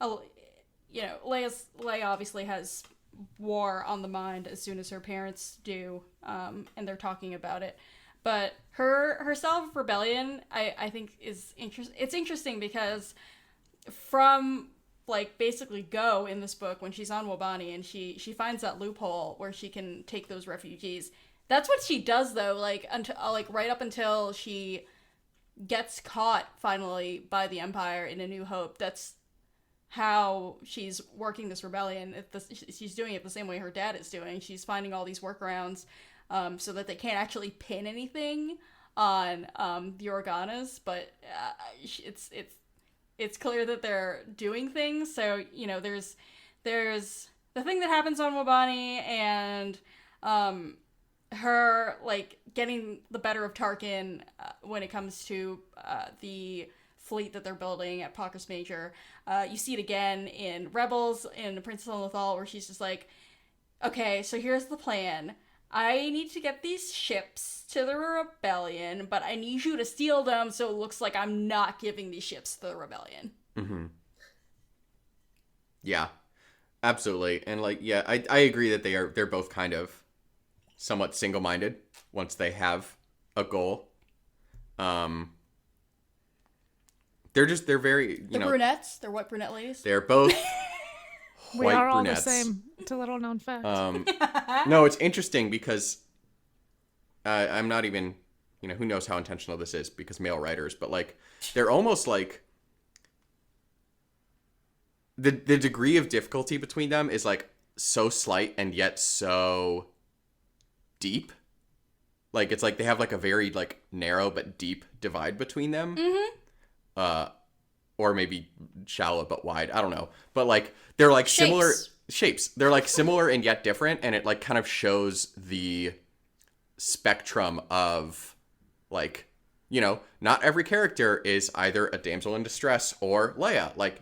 Leia obviously has war on the mind as soon as her parents do, and they're talking about it. But her style of rebellion, I think, is interesting. It's interesting because from, like, basically Go in this book, when she's on Wobani and she finds that loophole where she can take those refugees, that's what she does, though, like, until, like, right up until she gets caught finally by the Empire in A New Hope. That's how she's working this rebellion. She's doing it the same way her dad is doing. She's finding all these workarounds so that they can't actually pin anything on the Organas, but it's clear that they're doing things. So, you know, there's the thing that happens on Wabani, and her, like, getting the better of Tarkin when it comes to the fleet that they're building at Pacus Major. You see it again in Rebels, in Princess Lothal, where she's just like, okay, so here's the plan. I need to get these ships to the rebellion, but I need you to steal them so it looks like I'm not giving these ships to the rebellion. Mm-hmm. Yeah, absolutely. And, like, yeah, I agree that they're both kind of somewhat single-minded once they have a goal. They're very, you know, brunettes. They're white brunette ladies. They're both We white are all brunettes. the same. It's a little known fact. No, it's interesting because I'm not even, you know, who knows how intentional this is because male writers, but, like, they're almost like the degree of difficulty between them is, like, so slight and yet so deep. Like, it's like they have, like, a very, like, narrow but deep divide between them. Mm-hmm. Or maybe shallow but wide. I don't know. But, like, they're, like, similar shapes. They're, like, similar and yet different, and it, like, kind of shows the spectrum of, like, you know, not every character is either a damsel in distress or Leia. Like,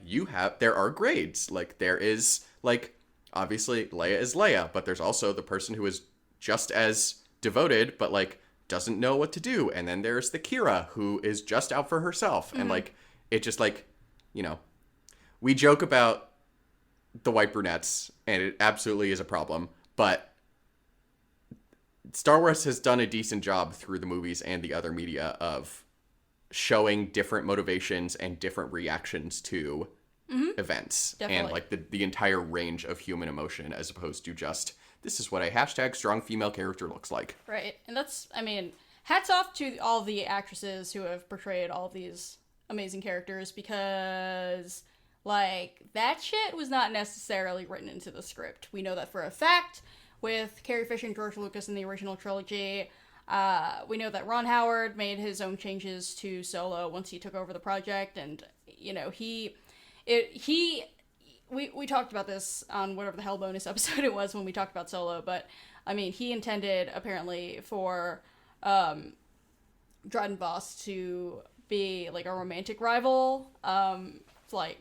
there are grades. Like, there is, like, obviously Leia is Leia, but there's also the person who is just as devoted, but, like, doesn't know what to do. And then there's the Kira, who is just out for herself. Mm-hmm. And, like, it just, like, you know, we joke about the white brunettes, and it absolutely is a problem, but Star Wars has done a decent job through the movies and the other media of showing different motivations and different reactions to events. Definitely. And, like, the entire range of human emotion, as opposed to just, this is what a hashtag strong female character looks like. Right. And that's, I mean, hats off to all the actresses who have portrayed all of these amazing characters, because, like, that shit was not necessarily written into the script. We know that for a fact with Carrie Fisher and George Lucas in the original trilogy. We know that Ron Howard made his own changes to Solo once he took over the project, and, you know, we talked about this on whatever the hell bonus episode it was when we talked about Solo, but, I mean, he intended, apparently, for Dryden Voss to be, like, a romantic rival, like,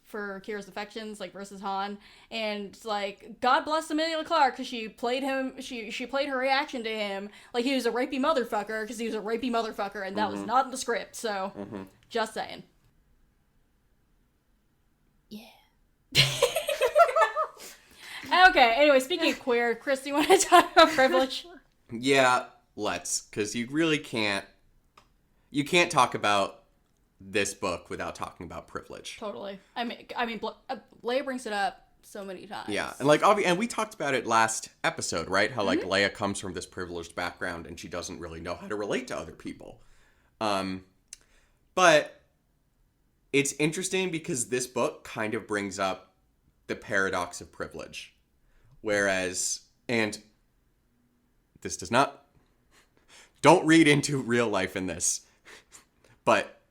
for Kira's affections, like, versus Han, and, like, God bless Emilia Clarke, because she played him, she played her reaction to him like he was a rapey motherfucker, because he was a rapey motherfucker, and that was not in the script, so, just saying. Yeah. Okay, anyway, speaking of queer, Chris, do you want to talk about privilege? Yeah, let's, because you really can't talk about this book without talking about privilege. Totally. I mean, Leia brings it up so many times. Yeah, and, like, and we talked about it last episode, right? How, like, Leia comes from this privileged background and she doesn't really know how to relate to other people. But it's interesting because this book kind of brings up the paradox of privilege. Whereas, and this don't read into real life in this, but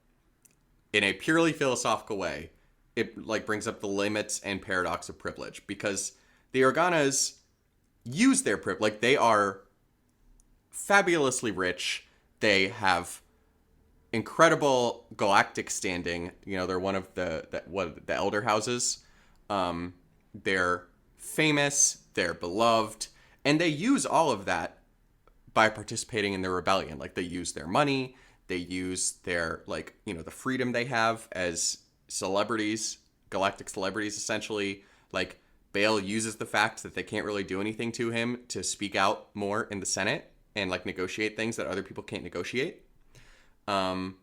in a purely philosophical way, it, like, brings up the limits and paradox of privilege, because the Organas use their privilege. Like, they are fabulously rich. They have incredible galactic standing. You know, they're one of the elder houses. They're famous. They're beloved, and they use all of that by participating in the rebellion. Like, they use their money. They use their, like, you know, the freedom they have as celebrities, galactic celebrities, essentially. Like, Bail uses the fact that they can't really do anything to him to speak out more in the Senate and, like, negotiate things that other people can't negotiate. No,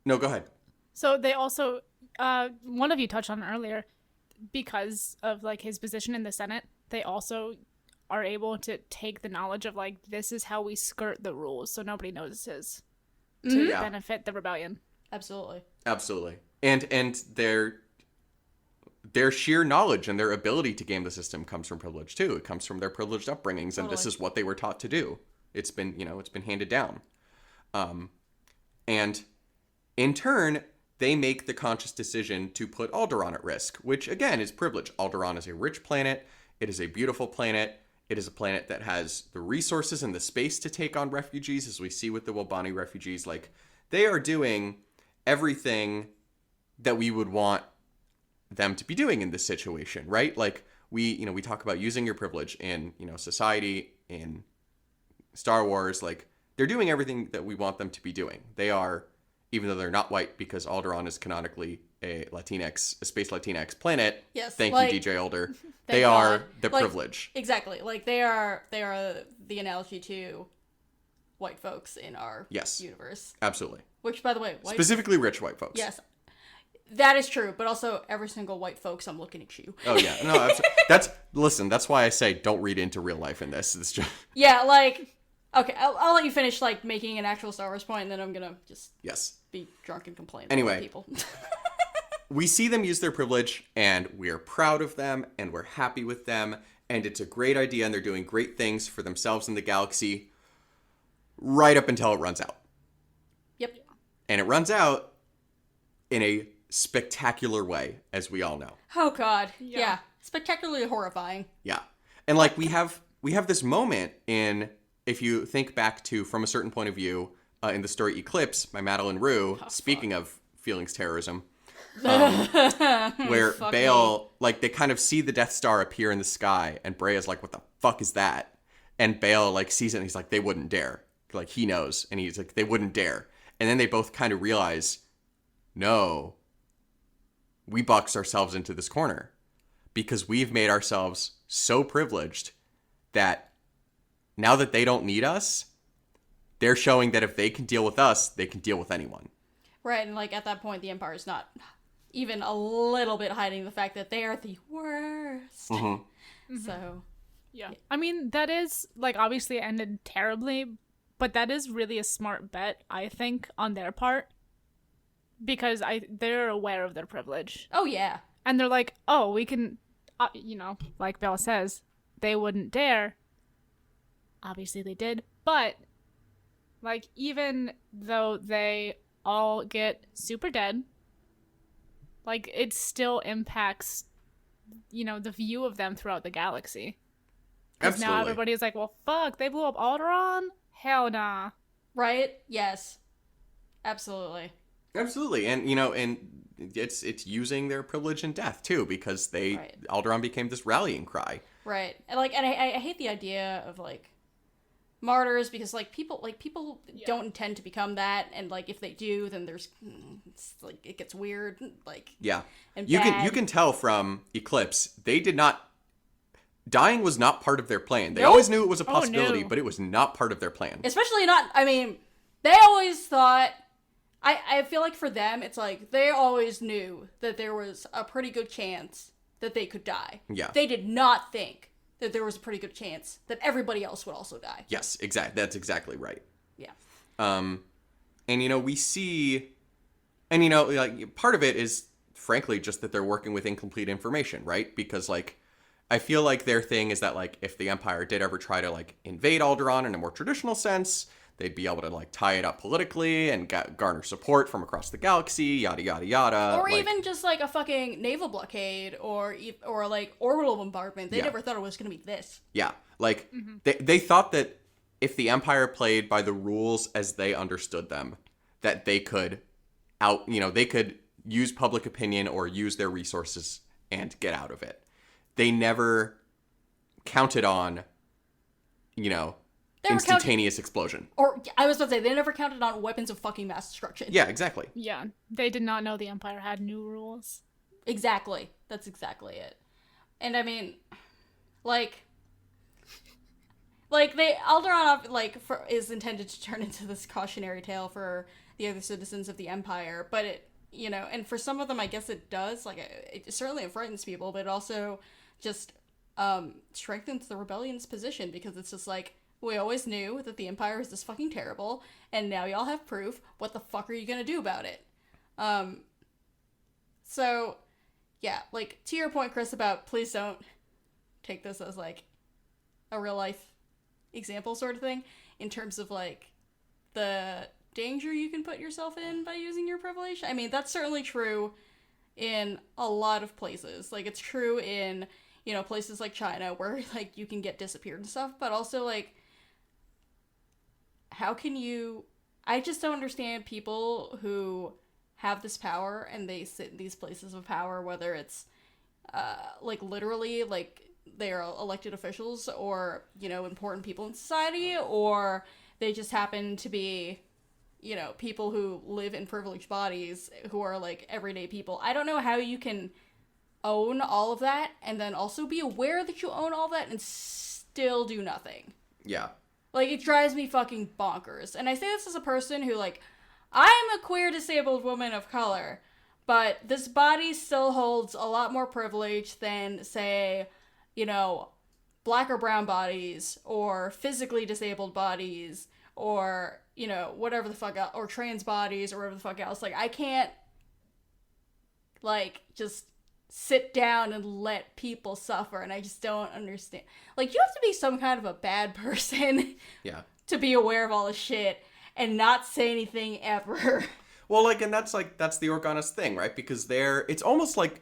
go ahead. So they also, one of you touched on it earlier, because of, like, his position in the Senate, they also are able to take the knowledge of like this is how we skirt the rules so nobody notices to Yeah. benefit the rebellion. Absolutely. Absolutely. And their sheer knowledge and their ability to game the system comes from privilege too. It comes from their privileged upbringings, and this Totally. is what they were taught to do. It's been, it's been handed down. And in turn, they make the conscious decision to put Alderaan at risk, which again is privilege. Alderaan is a rich planet. It is a beautiful planet. It is a planet that has the resources and the space to take on refugees, as we see with the Wobani refugees. Like, they are doing everything that we would want them to be doing in this situation, right? Like, we talk about using your privilege in, society, in Star Wars. Like, they're doing everything that we want them to be doing. They are, even though they're not white, because Alderaan is canonically a space Latinx planet. Yes, Thank like- you, DJ Older. Thank They are God. the Like, privilege. Exactly. Like they are the analogy to white folks in our Yes. universe. Absolutely. Which, by the way, white Specifically rich white folks. yes, that is true. But also, every single white folks, I'm looking at you. Oh yeah. No, listen, that's why I say don't read into real life in this. It's just Yeah, like okay, I'll let you finish like making an actual Star Wars point, and then I'm gonna just yes. be drunk and complain. Anyway. about people. We see them use their privilege, and we're proud of them, and we're happy with them, and it's a great idea, and they're doing great things for themselves and the galaxy right up until it runs out. Yep. And it runs out in a spectacular way, as we all know. Oh God. Yeah. Yeah. Spectacularly horrifying. Yeah. And like we have this moment in, if you think back to From a Certain Point of View, in the story Eclipse by Madeline Rue, speaking of feelings terrorism, where Fuck Bail, like, they kind of see the Death Star appear in the sky, and Brea's like, what the fuck is that? And Bail, like, sees it, and he's like, they wouldn't dare. Like, he knows, and he's like, they wouldn't dare. And then they both kind of realize, no, we boxed ourselves into this corner because we've made ourselves so privileged that now that they don't need us, they're showing that if they can deal with us, they can deal with anyone. Right, and like at that point, the Empire's not even a little bit hiding the fact that they are the worst. So Yeah. I mean, that is, like, obviously it ended terribly, but that is really a smart bet, I think, on their part. Because they're aware of their privilege. oh yeah. And they're like, oh, we can, like Belle says, they wouldn't dare. Obviously they did. But, like, even though they all get super dead, like, it still impacts, the view of them throughout the galaxy. Because now Absolutely. everybody's like, well, fuck, they blew up Alderaan? Hell nah. Right? Yes. Absolutely. Absolutely. And, and it's using their privilege in death, too, because Right. Alderaan became this rallying cry. Right. And I hate the idea of like martyrs because people don't intend to become that, and like if they do, then there's it's, like it gets weird, like Yeah. and You bad. can tell from Eclipse, they did not, dying was not part of their plan. They Nope. always knew it was a possibility, no. but it was not part of their plan. Especially not. I mean, they always thought. I feel like for them, it's like they always knew that there was a pretty good chance that they could die. Yeah. They did not think that there was a pretty good chance that everybody else would also die. Yes, exactly. That's exactly right. Yeah. And we see, and like part of it is frankly just that they're working with incomplete information, right? Because like I feel like their thing is that like if the Empire did ever try to like invade Alderaan in a more traditional sense, they'd be able to like tie it up politically and garner support from across the galaxy, yada yada yada. Or like, even just like a fucking naval blockade or like orbital bombardment. They Yeah. never thought it was going to be this. yeah, like they thought that if the Empire played by the rules as they understood them, that they could they could use public opinion or use their resources and get out of it. They never counted on, They were instantaneous explosion. Or I was about to say they never counted on weapons of fucking mass destruction. Yeah, exactly. Yeah. They did not know the Empire had new rules. Exactly. That's exactly it. And I mean, like Alderaan is intended to turn into this cautionary tale for the other citizens of the Empire, but it and for some of them I guess it does. Like it certainly frightens people, but it also just strengthens the rebellion's position, because it's just like, we always knew that the Empire is this fucking terrible, and now y'all have proof. What the fuck are you gonna do about it? So, yeah, like, to your point, Chris, about please don't take this as, like, a real life example sort of thing, in terms of, like, the danger you can put yourself in by using your privilege. I mean, that's certainly true in a lot of places. Like, it's true in, you know, places like China, where, like, you can get disappeared and stuff, but also, like, how can you... I just don't understand people who have this power and they sit in these places of power, whether it's, like, literally, like, they are elected officials or, you know, important people in society, or they just happen to be, you know, people who live in privileged bodies who are, like, everyday people. I don't know how you can own all of that and then also be aware that you own all that and still do nothing. Yeah. Like, it drives me fucking bonkers. And I say this as a person who, like, I am a queer disabled woman of color, but this body still holds a lot more privilege than, say, you know, black or brown bodies, or physically disabled bodies, or, you know, whatever the fuck else, or trans bodies, or whatever the fuck else. Like, I can't, like, just sit down and let people suffer, and I just don't understand. Like, you have to be some kind of a bad person Yeah. to be aware of all this shit and not say anything ever. Well, like, and that's the Organa's thing, right? Because it's almost like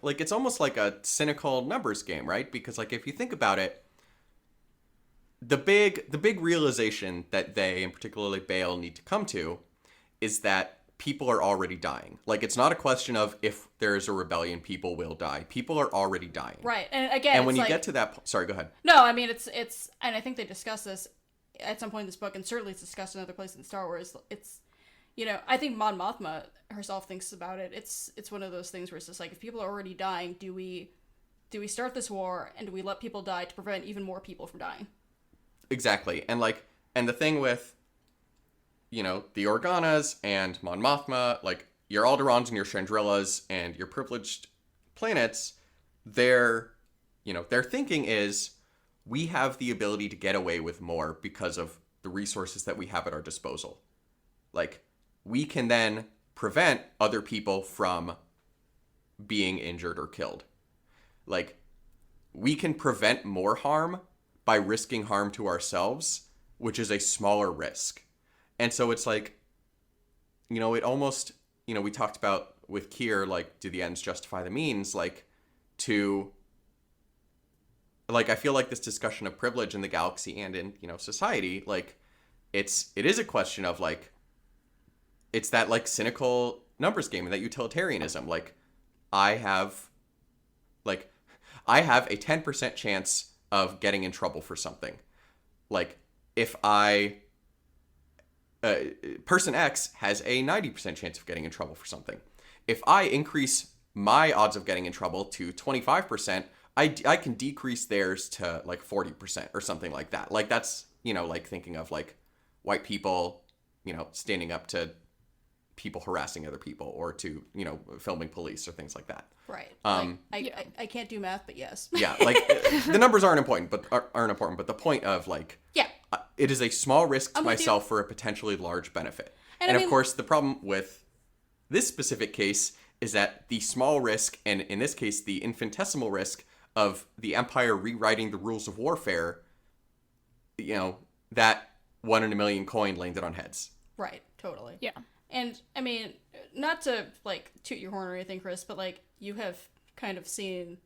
a cynical numbers game, right? Because, like, if you think about it, the big realization that they, and particularly Bale, need to come to is that people are already dying. Like, it's not a question of if there's a rebellion, people will die. People are already dying. Right. And again, and when it's you like, get to that sorry, go ahead. No, I mean, it's, and I think they discuss this at some point in this book, and certainly it's discussed in other places in Star Wars. It's, you know, I think Mon Mothma herself thinks about it. It's one of those things where it's just like, if people are already dying, do we start this war, and do we let people die to prevent even more people from dying? Exactly. And, like, and the thing with, you know, the Organas and Mon Mothma, like, your Alderaans and your Chandrillas and your privileged planets, their thinking is, we have the ability to get away with more because of the resources that we have at our disposal. Like, we can then prevent other people from being injured or killed. Like, we can prevent more harm by risking harm to ourselves, which is a smaller risk. And so it's like, you know, it almost, you know, we talked about with Kier, like, do the ends justify the means? Like, I feel like this discussion of privilege in the galaxy and in, you know, society, like, it is a question of, like, it's that, like, cynical numbers game and that utilitarianism. Like, I have a 10% chance of getting in trouble for something. Like, if person X has a 90% chance of getting in trouble for something. If I increase my odds of getting in trouble to 25%, I can decrease theirs to, like, 40% or something like that. Like, that's, you know, like, thinking of, like, white people, you know, standing up to people harassing other people, or to, you know, filming police or things like that. Right. Yeah. I can't do math, but yes. Yeah, like, the numbers aren't important, but the point of, like, Yeah. It is a small risk to I'm with you. myself for a potentially large benefit. And I of mean- course, the problem with this specific case is that the small risk, and in this case, the infinitesimal risk of the Empire rewriting the rules of warfare, you know, that 1 in a million coin landed on heads. Right. Totally. Yeah. And, I mean, not to, like, toot your horn or anything, Chris, but, like, you have kind of seen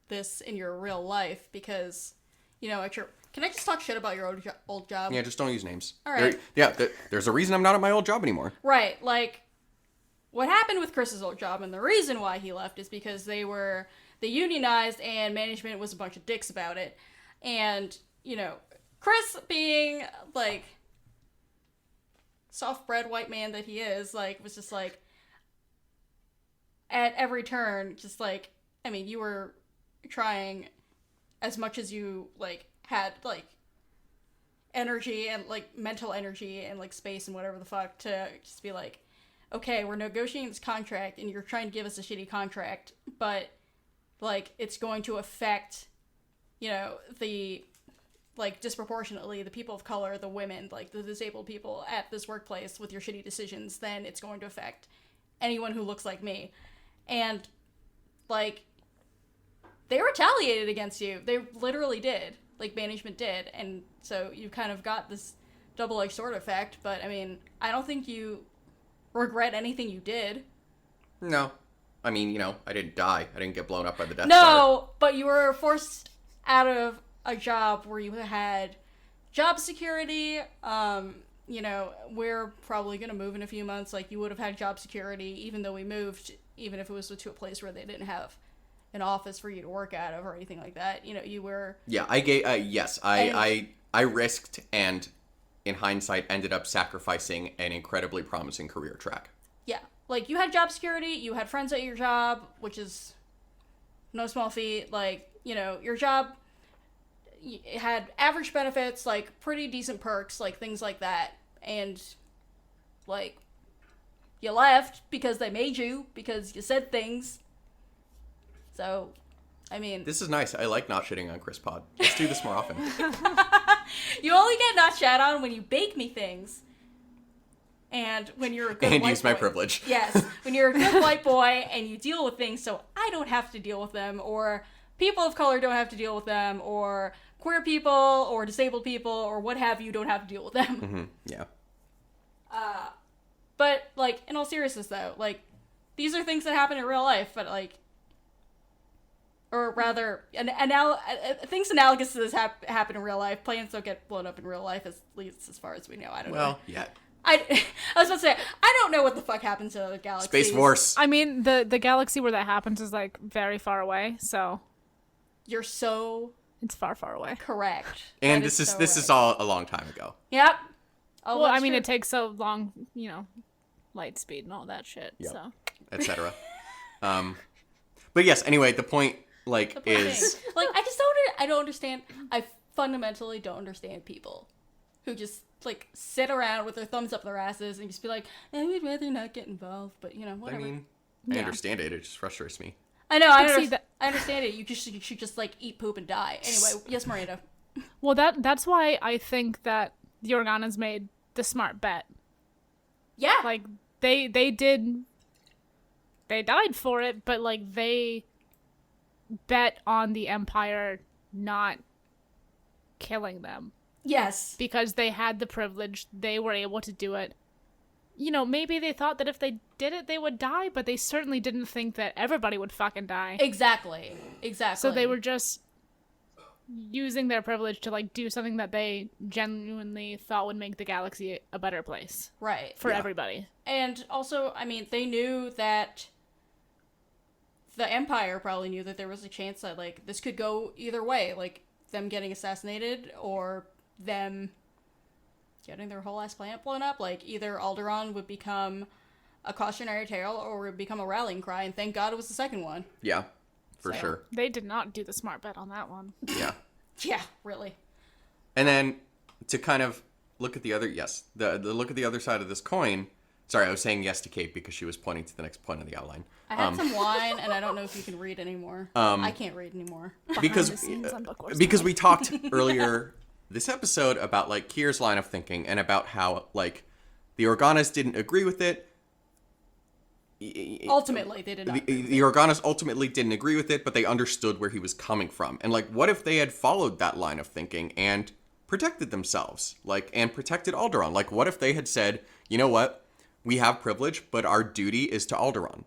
this in your real life because, you know, at your... Can I just talk shit about your old job? Yeah, just don't use names. All right. There's a reason I'm not at my old job anymore. Right. Like, what happened with Chris's old job, and the reason why he left, is because they unionized, and management was a bunch of dicks about it. And, you know, Chris being, like, soft-bred white man that he is, like, was just, like, at every turn, just, like, I mean, you were trying as much as you, like, had, like, energy and, like, mental energy and, like, space and whatever the fuck to just be like, okay, we're negotiating this contract and you're trying to give us a shitty contract, but, like, it's going to affect you know, the, like, disproportionately, the people of color, the women, like, the disabled people at this workplace with your shitty decisions, then it's going to affect anyone who looks like me. And, like, they retaliated against you. They literally did. Like, management did. And so you kind of got this double-edged sword effect, but, I mean, I don't think you regret anything you did. No. I mean, you know, I didn't die. I didn't get blown up by the Death Star. No, but you were forced out of a job where you had job security. You know, we're probably going to move in a few months. Like, you would have had job security even though we moved, even if it was to a place where they didn't have an office for you to work out of or anything like that. You know, you were... Yeah, I gave... yes, I risked and, in hindsight, ended up sacrificing an incredibly promising career track. Yeah. Like, you had job security, you had friends at your job, which is no small feat. Like, you know, your job it had average benefits, like, pretty decent perks, like, things like that. And, like, you left because they made you, because you said things. So, I mean... This is nice. I like not shitting on Chris Pod. Let's do this more often. You only get not shat on when you bake me things. And when you're a good and white use boy. my privilege. Yes, when you're a good white boy and you deal with things so I don't have to deal with them, or people of color don't have to deal with them, or queer people or disabled people or what have you don't have to deal with them. Mm-hmm. Yeah. But, like, in all seriousness, though, like, these are things that happen in real life, but, like, or rather, things analogous to this happen in real life. Planes don't get blown up in real life, at least as far as we know. I don't know. Well, yeah. I was about to say, I don't know what the fuck happens to other galaxies. Space Force. I mean, the galaxy where that happens is, like, very far away, so... You're so... It's far, far away. Correct. And That this so is right. all a long time ago. Yep. Oh, Well, I that's mean, true. it takes so long, you know, light speed and all that shit, Yep. so... Etc. But yes, anyway, the point, like, The point is... being, like, I don't understand. I fundamentally don't understand people who just, like, sit around with their thumbs up their asses and just be like, I would rather not get involved, but, you know, I whatever. mean, I Yeah. understand it. It just frustrates me. I know, I, But see, I understand it. You should just, like, eat poop and die. Anyway, yes, Miranda. Well, that's why I think that the Organas made the smart bet. Yeah. Like, they died for it, but, like, they bet on the Empire not killing them. Yes. Because they had the privilege, they were able to do it. You know, maybe they thought that if they did it, they would die, but they certainly didn't think that everybody would fucking die. Exactly. So they were just using their privilege to, like, do something that they genuinely thought would make the galaxy a better place. right. For Yeah. everybody. And also, I mean, they knew that the Empire probably knew that there was a chance that, like, this could go either way. Like, them getting assassinated or them getting their whole ass planet blown up. Like, either Alderaan would become a cautionary tale or would become a rallying cry, and thank God it was the second one. Yeah, for So- sure. They did not do the smart bet on that one. Yeah. Yeah, really. And then to kind of look at the other, the look at the other side of this coin. Sorry, I was saying yes to Kate because she was pointing to the next point on the outline. I had some wine, and I don't know if you can read anymore. I can't read anymore. Because Behind the scenes on Book Wars because Now. we talked earlier this episode about, like, Kier's line of thinking and about how, like, the Organas didn't agree with it. Ultimately, they did not. The Organas ultimately didn't agree with it, but they understood where he was coming from. And, like, what if they had followed that line of thinking and protected themselves? Like, and protected Alderaan? Like, what if they had said, you know what? We have privilege, but our duty is to Alderaan.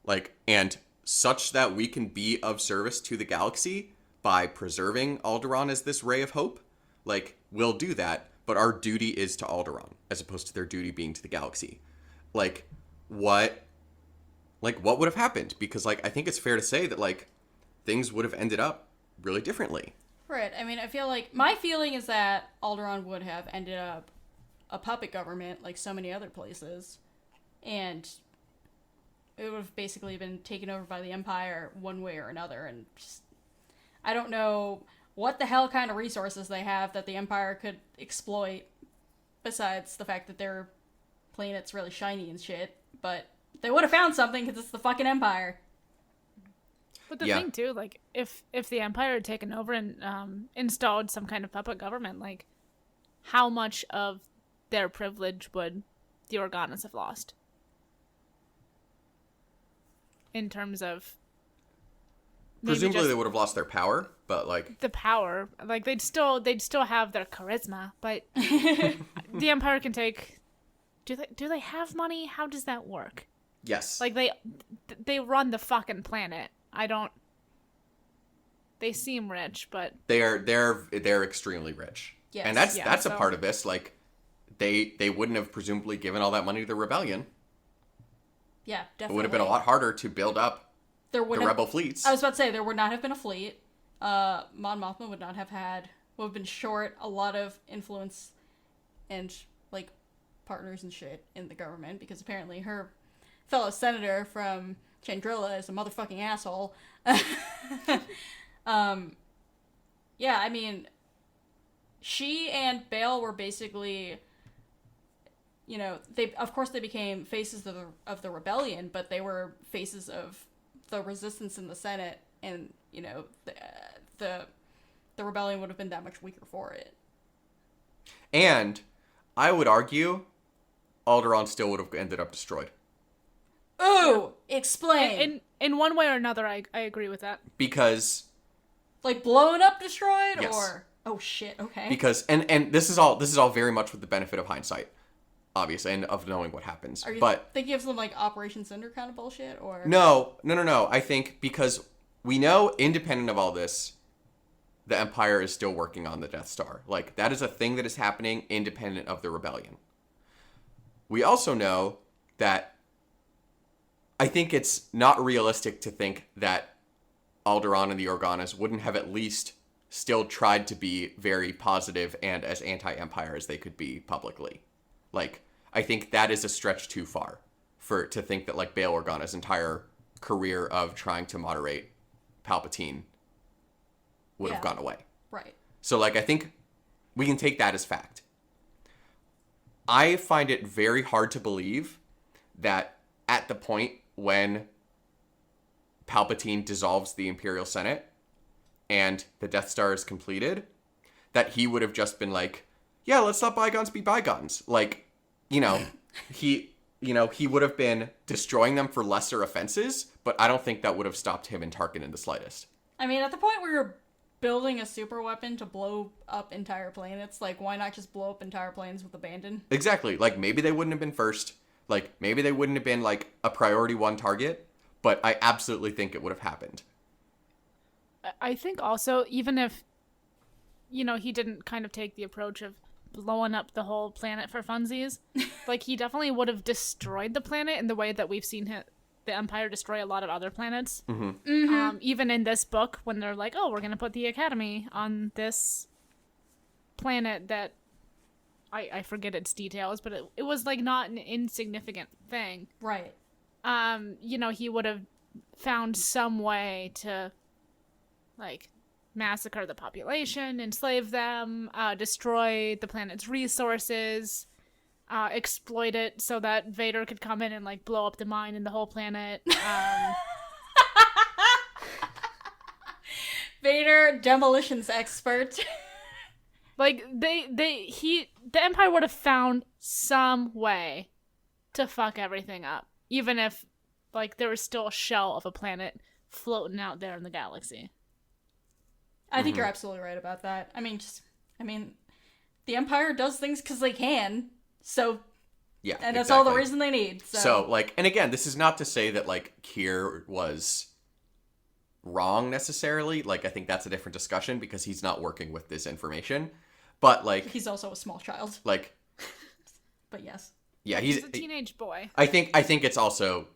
Like, and such that we can be of service to the galaxy by preserving Alderaan as this ray of hope. Like, we'll do that, but our duty is to Alderaan, as opposed to their duty being to the galaxy. Like, what would have happened? Because, like, I think it's fair to say that, like, things would have ended up really differently. Right. I mean, I feel like my feeling is that Alderaan would have ended up a puppet government like so many other places, and it would have basically been taken over by the Empire one way or another. And just, I don't know what the hell kind of resources they have that the Empire could exploit, besides the fact that their planet's really shiny and shit. But they would have found something because it's the fucking Empire. But the Yeah. thing too, like if the Empire had taken over and installed some kind of puppet government, like how much of their privilege would the Organas have lost? In terms of maybe Presumably just they would have lost their power, but like the power, like they'd still have their charisma, but the Empire can take. Do they have money? How does that work? yes. Like they run the fucking planet. I don't. They seem rich, but they're extremely rich. Yes. And that's Yeah, that's a so- part of this. Like they wouldn't have presumably given all that money to the rebellion. Yeah, It definitely. would have been a lot harder to build up There the would have, rebel fleets. I was about to say there would not have been a fleet. Mon Mothma would not have would have been short a lot of influence and like partners and shit in the government because apparently her fellow senator from Chandrilla is a motherfucking asshole. Yeah, I mean, she and Bale were basically, you know, they became faces of the rebellion, but they were faces of the resistance in the Senate, and you know, the rebellion would have been that much weaker for it. And I would argue Alderaan still would have ended up destroyed. Ooh, explain. in one way or another, I agree with that. Because Like blown up, destroyed, Yes. or oh shit, okay. and this is all very much with the benefit of hindsight, obviously, and of knowing what happens. Are you But thinking of some like Operation Cinder kind of bullshit, or no. I think because we know, independent of all this, the Empire is still working on the Death Star. Like, that is a thing that is happening independent of the rebellion. We also know that I think it's not realistic to think that Alderaan and the Organas wouldn't have at least still tried to be very positive and as anti-Empire as they could be publicly. Like, I think that is a stretch too far to think that, like, Bail Organa's entire career of trying to moderate Palpatine would have Yeah. gone away. right? So, like, I think we can take that as fact. I find it very hard to believe that at the point when Palpatine dissolves the Imperial Senate and the Death Star is completed, that he would have just been like, yeah, let's let bygones be bygones. Like, he would have been destroying them for lesser offenses, but I don't think that would have stopped him and Tarkin in the slightest. I mean, at the point where you're building a super weapon to blow up entire planets, like why not just blow up entire planes with abandon? Exactly. Like, maybe they wouldn't have been first. Like, maybe they wouldn't have been, like, a priority one target, but I absolutely think it would have happened. I think also, even if, he didn't kind of take the approach of blowing up the whole planet for funsies, like, he definitely would have destroyed the planet in the way that we've seen the Empire destroy a lot of other planets. Mm-hmm. Even in this book, when they're like, oh, we're going to put the Academy on this planet that, I forget its details, but it was, like, not an insignificant thing. Right. He would have found some way to, like, massacre the population, enslave them, destroy the planet's resources, exploit it so that Vader could come in and, like, blow up the mine and the whole planet. Vader, demolitions expert. Like, the Empire would have found some way to fuck everything up, even if, like, there was still a shell of a planet floating out there in the galaxy. I think you're absolutely right about that. I mean, the Empire does things because they can, so, Yeah, and that's all the exactly. reason they need. So, like, and again, this is not to say that, like, Kier was wrong necessarily. Like, I think that's a different discussion because he's not working with this information. But, like, he's also a small child, like, but yes. yeah, He's a teenage boy. I think it's also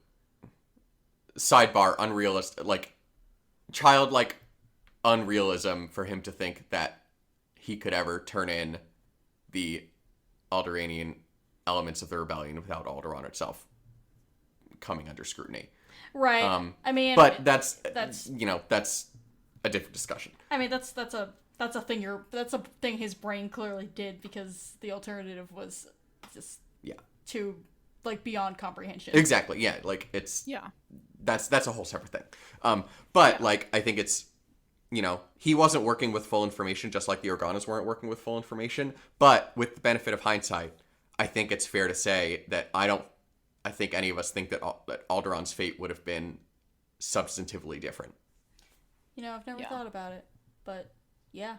sidebar unrealistic, like, childlike unrealism for him to think that he could ever turn in the Alderaanian elements of the rebellion without Alderaan itself coming under scrutiny. Right. I mean, But that's that's- that's a different discussion. I mean, that's a thing his brain clearly did because the alternative was just Yeah. too, like, beyond comprehension. Exactly. Yeah, like, it's Yeah. that's a whole separate thing. But like, I think it's, he wasn't working with full information, just like the Organas weren't working with full information. But with the benefit of hindsight, I think it's fair to say that I think any of us think that Alderaan's fate would have been substantively different. I've never thought about it, but yeah.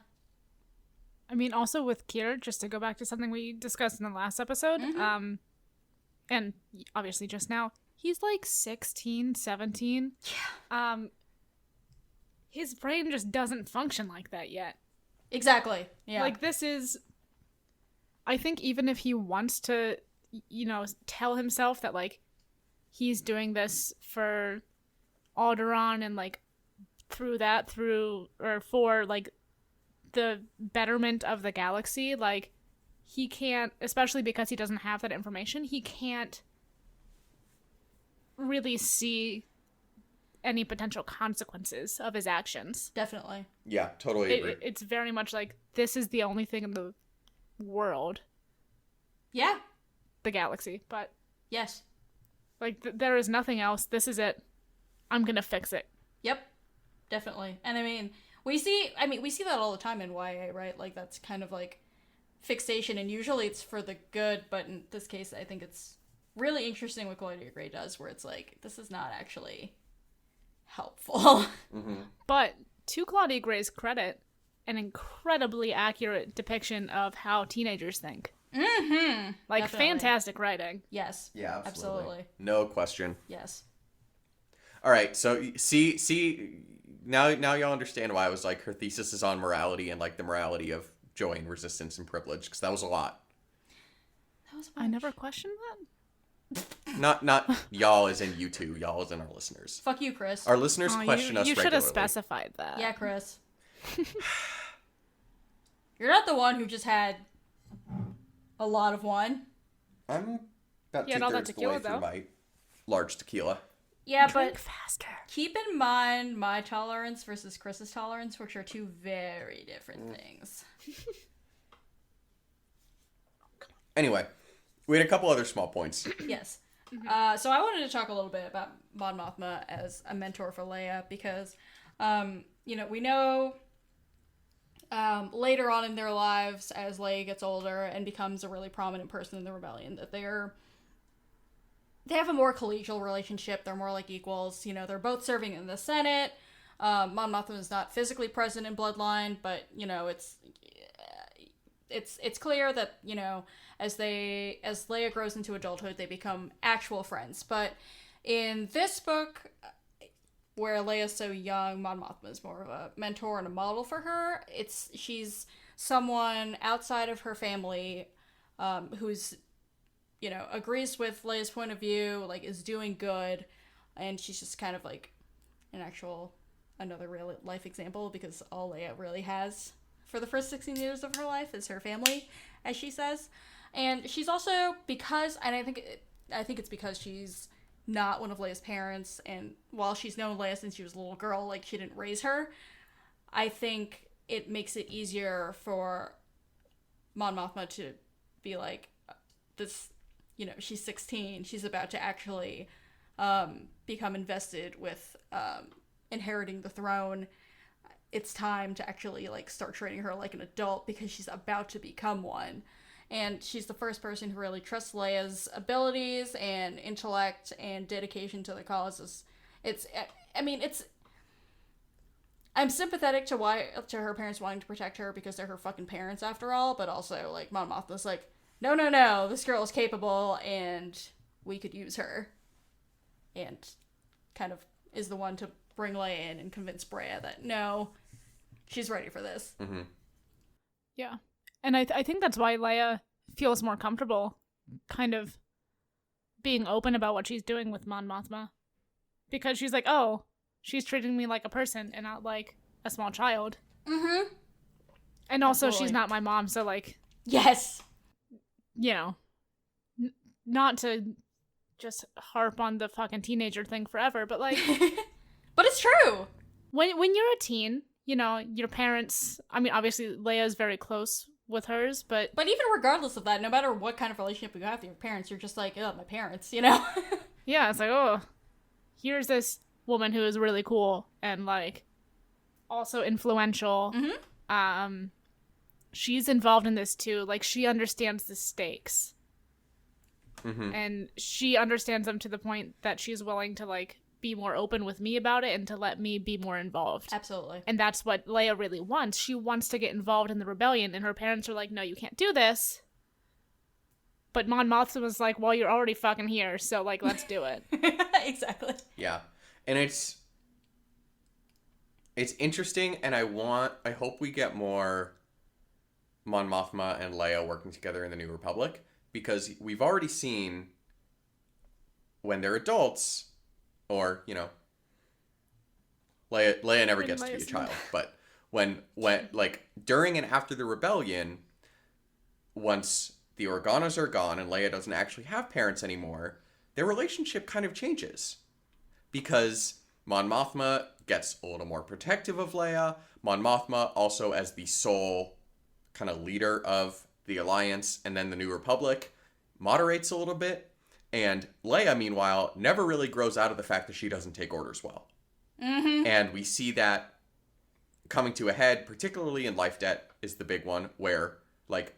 I mean, also with Kira, just to go back to something we discussed in the last episode, and obviously just now, he's like 16, 17. Yeah. His brain just doesn't function like that yet. Exactly. Yeah. Like, this is... I think even if he wants to, tell himself that, like, he's doing this for Alderaan and, like, for, like, the betterment of the galaxy, like, he can't, especially because he doesn't have that information, he can't really see any potential consequences of his actions. Definitely. Yeah, totally agree. It's very much like, this is the only thing in the world. Yeah. The galaxy, but... Yes. Like, there is nothing else. This is it. I'm gonna fix it. Yep. Definitely. And I mean, we see that all the time in YA, right? Like, that's kind of like fixation, and usually it's for the good, but in this case, I think it's really interesting what Claudia Gray does, where it's like, this is not actually helpful. But to Claudia Gray's credit, an incredibly accurate depiction of how teenagers think. Like, Definitely. fantastic writing. Yes. Yeah, absolutely. No question. Yes. All right, so see, now y'all understand why I was like, her thesis is on morality and like the morality of joy and resistance and privilege, because that was a lot. That was I never questioned that. Not y'all as in you two, y'all as in our listeners. Fuck you, Chris. Our listeners question us You should regularly. have specified that. Yeah, Chris. You're not the one who just had a lot of one. I'm about Yeah, and all that 2/3 the tequila, way through though. my large tequila. Yeah, Drink but faster. keep in mind my tolerance versus Chris's tolerance, which are two very different things. Anyway, we had a couple other small points. Yes. So I wanted to talk a little bit about Mon Mothma as a mentor for Leia because, we know later on in their lives, as Leia gets older and becomes a really prominent person in the rebellion, that they have a more collegial relationship. They're more like equals. They're both serving in the Senate. Mon Mothma is not physically present in Bloodline, but it's clear that as Leia grows into adulthood, they become actual friends. But in this book, where Leia's so young, Mon Mothma is more of a mentor and a model for her. She's someone outside of her family, who's agrees with Leia's point of view, like is doing good, and she's just kind of like another real life example, because all Leia really has for the first 16 years of her life is her family, as she says. And she's also, I think it's because she's not one of Leia's parents, and while she's known Leia since she was a little girl, like, she didn't raise her, I think it makes it easier for Mon Mothma to be like, this, she's 16, she's about to actually become invested with inheriting the throne. It's time to actually, like, start treating her like an adult, because she's about to become one. And she's the first person who really trusts Leia's abilities and intellect and dedication to the cause. I'm sympathetic to her parents wanting to protect her, because they're her fucking parents after all, but also, like, Mon Mothma's like, no, this girl is capable and we could use her. And kind of is the one to bring Leia in and convince Brea that no, she's ready for this. Mm-hmm. Yeah. And I think that's why Leia feels more comfortable kind of being open about what she's doing with Mon Mothma. Because she's like, oh, she's treating me like a person and not like a small child. Mm-hmm. And also, Absolutely. she's not my mom, so, like... Yes! Not to just harp on the fucking teenager thing forever, but, like... But it's true! When you're a teen, your parents... I mean, obviously, Leia's very close with hers, but even regardless of that, no matter what kind of relationship you have with your parents, you're just like, oh, my parents, yeah, it's like, oh, here's this woman who is really cool and like also influential. She's involved in this too. Like, she understands the stakes. And she understands them to the point that she's willing to like be more open with me about it and to let me be more involved. Absolutely. And that's what Leia really wants. She wants to get involved in the rebellion, and her parents are like, no, you can't do this. But Mon Mothma was like, well, you're already fucking here, so like, let's do it. Exactly. Yeah. And it's interesting, and I hope we get more Mon Mothma and Leia working together in the New Republic, because we've already seen when they're adults, or, you know, Leia never gets to be a child, but when like during and after the rebellion, once the Organas are gone and Leia doesn't actually have parents anymore, their relationship kind of changes, because Mon Mothma gets a little more protective of Leia. Mon Mothma also, as the sole kind of leader of the Alliance and then the New Republic, moderates a little bit. And Leia, meanwhile, never really grows out of the fact that she doesn't take orders well. And we see that coming to a head, particularly in Life Debt is the big one, where, like,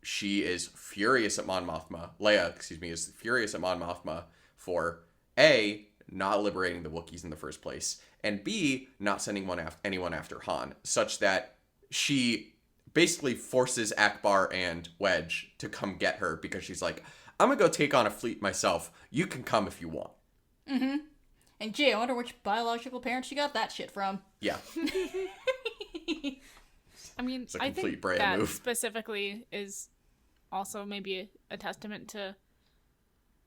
she is furious at Mon Mothma. Leia, is furious at Mon Mothma for, A, not liberating the Wookiees in the first place, and B, not sending anyone after Han, such that she basically forces Akbar and Wedge to come get her, because she's like, I'm gonna go take on a fleet myself. You can come if you want. And gee, I wonder which biological parents she got that shit from. Yeah. I mean, It's a I complete think Brea that move. specifically is also maybe a testament to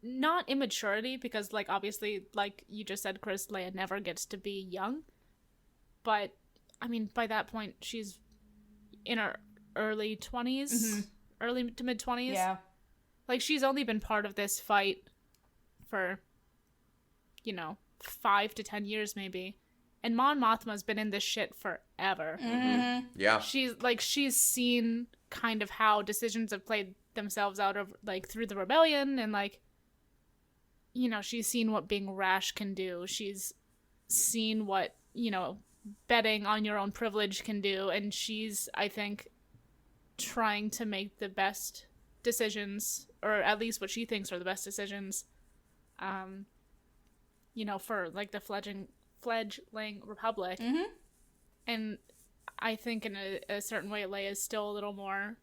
not immaturity, because, like, obviously, like you just said, Chris, Leia never gets to be young. But, I mean, by that point, she's in her early 20s, early to mid-20s. Yeah. Like, she's only been part of this fight for, 5 to 10 years, maybe. And Mon Mothma's been in this shit forever. Yeah. She's seen kind of how decisions have played themselves out of, like, through the rebellion, and, like, she's seen what being rash can do. She's seen what, betting on your own privilege can do, and she's, I think, trying to make the best decisions, or at least what she thinks are the best decisions, for, like, the fledgling republic. And I think in a certain way, Leia's still a little more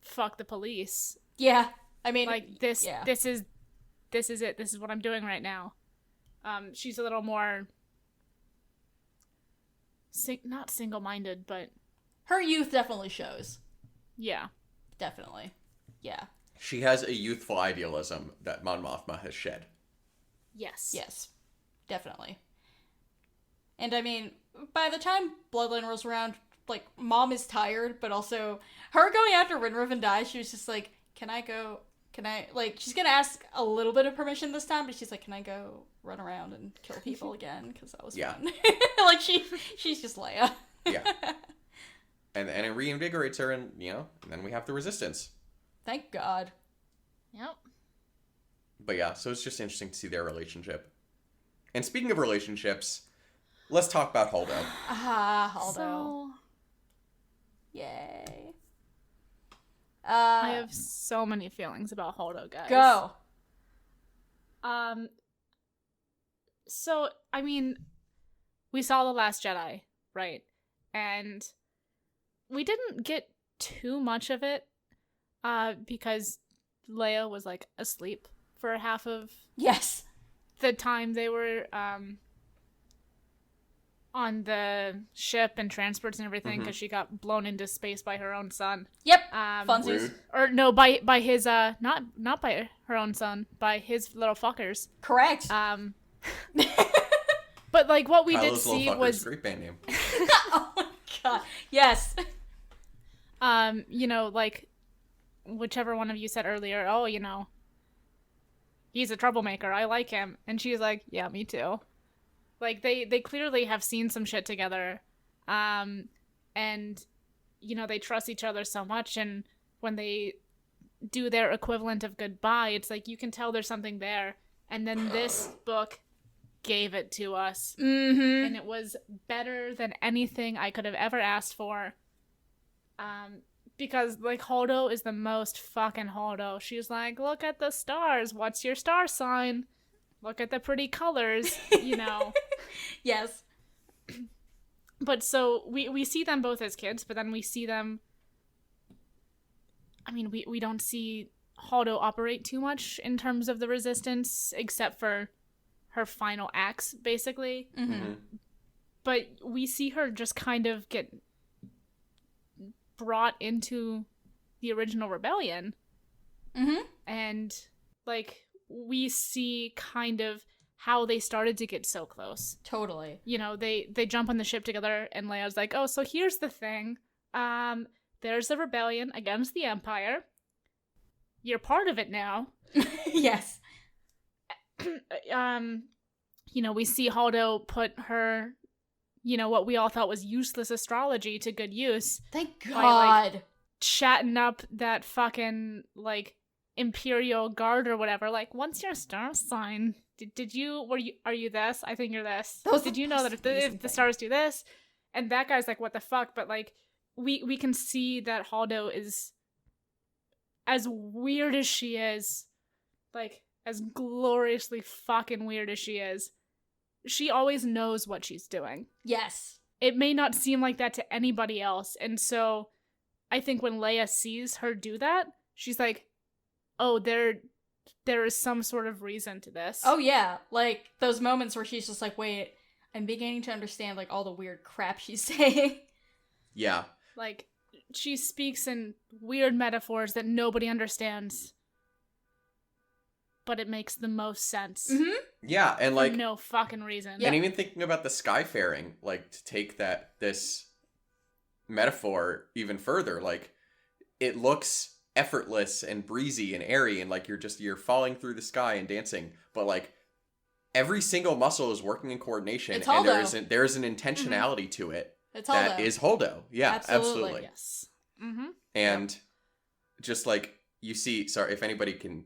fuck the police. Yeah. I mean, like, this is it. This is what I'm doing right now. She's a little more not single-minded, but her youth definitely shows. yeah. Definitely. Yeah. She has a youthful idealism that Mon Mothma has shed. Yes. Yes. Definitely. And I mean, by the time Bloodline rolls around, like, Mom is tired, but also her going after Rinra and Die, she was just like, she's gonna ask a little bit of permission this time, but she's like, can I go run around and kill people again? Because that was fun. Like, she's just Leia. Yeah. And it reinvigorates her, and, and then we have the Resistance. Thank God. Yep. But yeah, so it's just interesting to see their relationship. And speaking of relationships, let's talk about Holdo. Holdo. So, yay. I have so many feelings about Holdo, guys. Go. So, I mean, we saw The Last Jedi, right? And we didn't get too much of it, because Leia was, like, asleep for half of Yes. the time they were, on the ship and transports and everything, because she got blown into space by her own son. Yep. Um, Funsies. Rude. Or no, by his not by her own son, by his little fuckers. Correct. But like what we Kylo's did Little see Fuckers, was great band name. Oh my God. Yes. like whichever one of you said earlier, oh, he's a troublemaker, I like him. And she's like, yeah, me too. Like they clearly have seen some shit together. And they trust each other so much, and when they do their equivalent of goodbye, it's like you can tell there's something there. And then this book gave it to us. Mm-hmm. And it was better than anything I could have ever asked for. Because, like, Holdo is the most fucking Holdo. She's like, look at the stars. What's your star sign? Look at the pretty colors, you know. Yes. But so we see them both as kids, but then we see them... I mean, we don't see Holdo operate too much in terms of the resistance, except for her final acts, basically. Mm-hmm. But we see her just kind of get brought into the original rebellion. Mm-hmm. And, like, we see kind of how they started to get so close. Totally. You know, they jump on the ship together, and Leia's like, oh, so here's the thing. There's a rebellion against the Empire. You're part of it now. Yes. You know, we see Holdo put her, you know, what we all thought was useless astrology to good use. Thank God. By, like, chatting up that fucking, like, Imperial Guard or whatever. Like, what's your star sign? Are you this? I think you're this. Did you know that if the stars do this? And that guy's like, what the fuck? But, like, we can see that Holdo is, as weird as she is, like, as gloriously fucking weird as she always knows what she's doing. Yes. It may not seem like that to anybody else, and so I think when Leia sees her do that, she's like, oh, there is some sort of reason to this. Oh, yeah. Like, those moments where she's just like, wait, I'm beginning to understand, like, all the weird crap she's saying. Yeah. Like, she speaks in weird metaphors that nobody understands, but it makes the most sense. Mm-hmm. Yeah, and like for no fucking reason. And even thinking about the skyfaring, like, to take this metaphor even further, like, it looks effortless and breezy and airy, and like you're falling through the sky and dancing, but like every single muscle is working in coordination, It's and Holdo. there's an intentionality to it It's that Holdo. is Holdo. Yeah, Absolutely. absolutely. Yes. Mm-hmm. And just like you see, sorry if anybody can.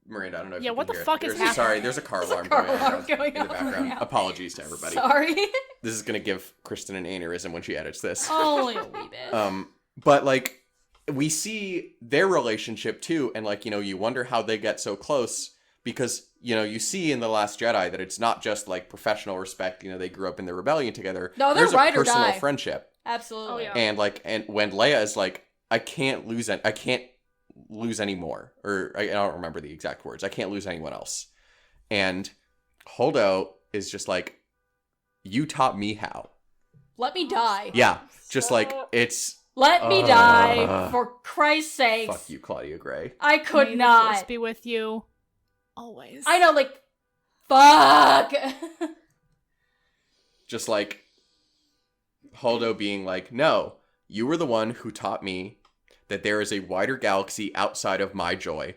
Miranda, I don't know if Yeah, you what can the hear fuck it. is happening? Sorry, there's a car There's a alarm car going alarm on going in the on right background. now. Apologies to everybody. Sorry. This is gonna give Kristen an aneurysm when she edits this. Only a wee bit. But like we see their relationship too, and like, you know, you wonder how they get so close, because, you know, you see in The Last Jedi that it's not just like professional respect, you know, they grew up in the rebellion together. No, they're There's a ride or personal die. friendship. Absolutely. Oh, yeah. And when Leia is like, I can't lose any more, or I don't remember the exact words. I can't lose anyone else. And Holdo is just like, you taught me how. Let me die. Yeah, just like it's. Let me die, for Christ's sakes. Fuck you, Claudia Gray. I could May the Force not. be with you always. I know, like, fuck. Just like Holdo being like, no, you were the one who taught me that there is a wider galaxy outside of my joy,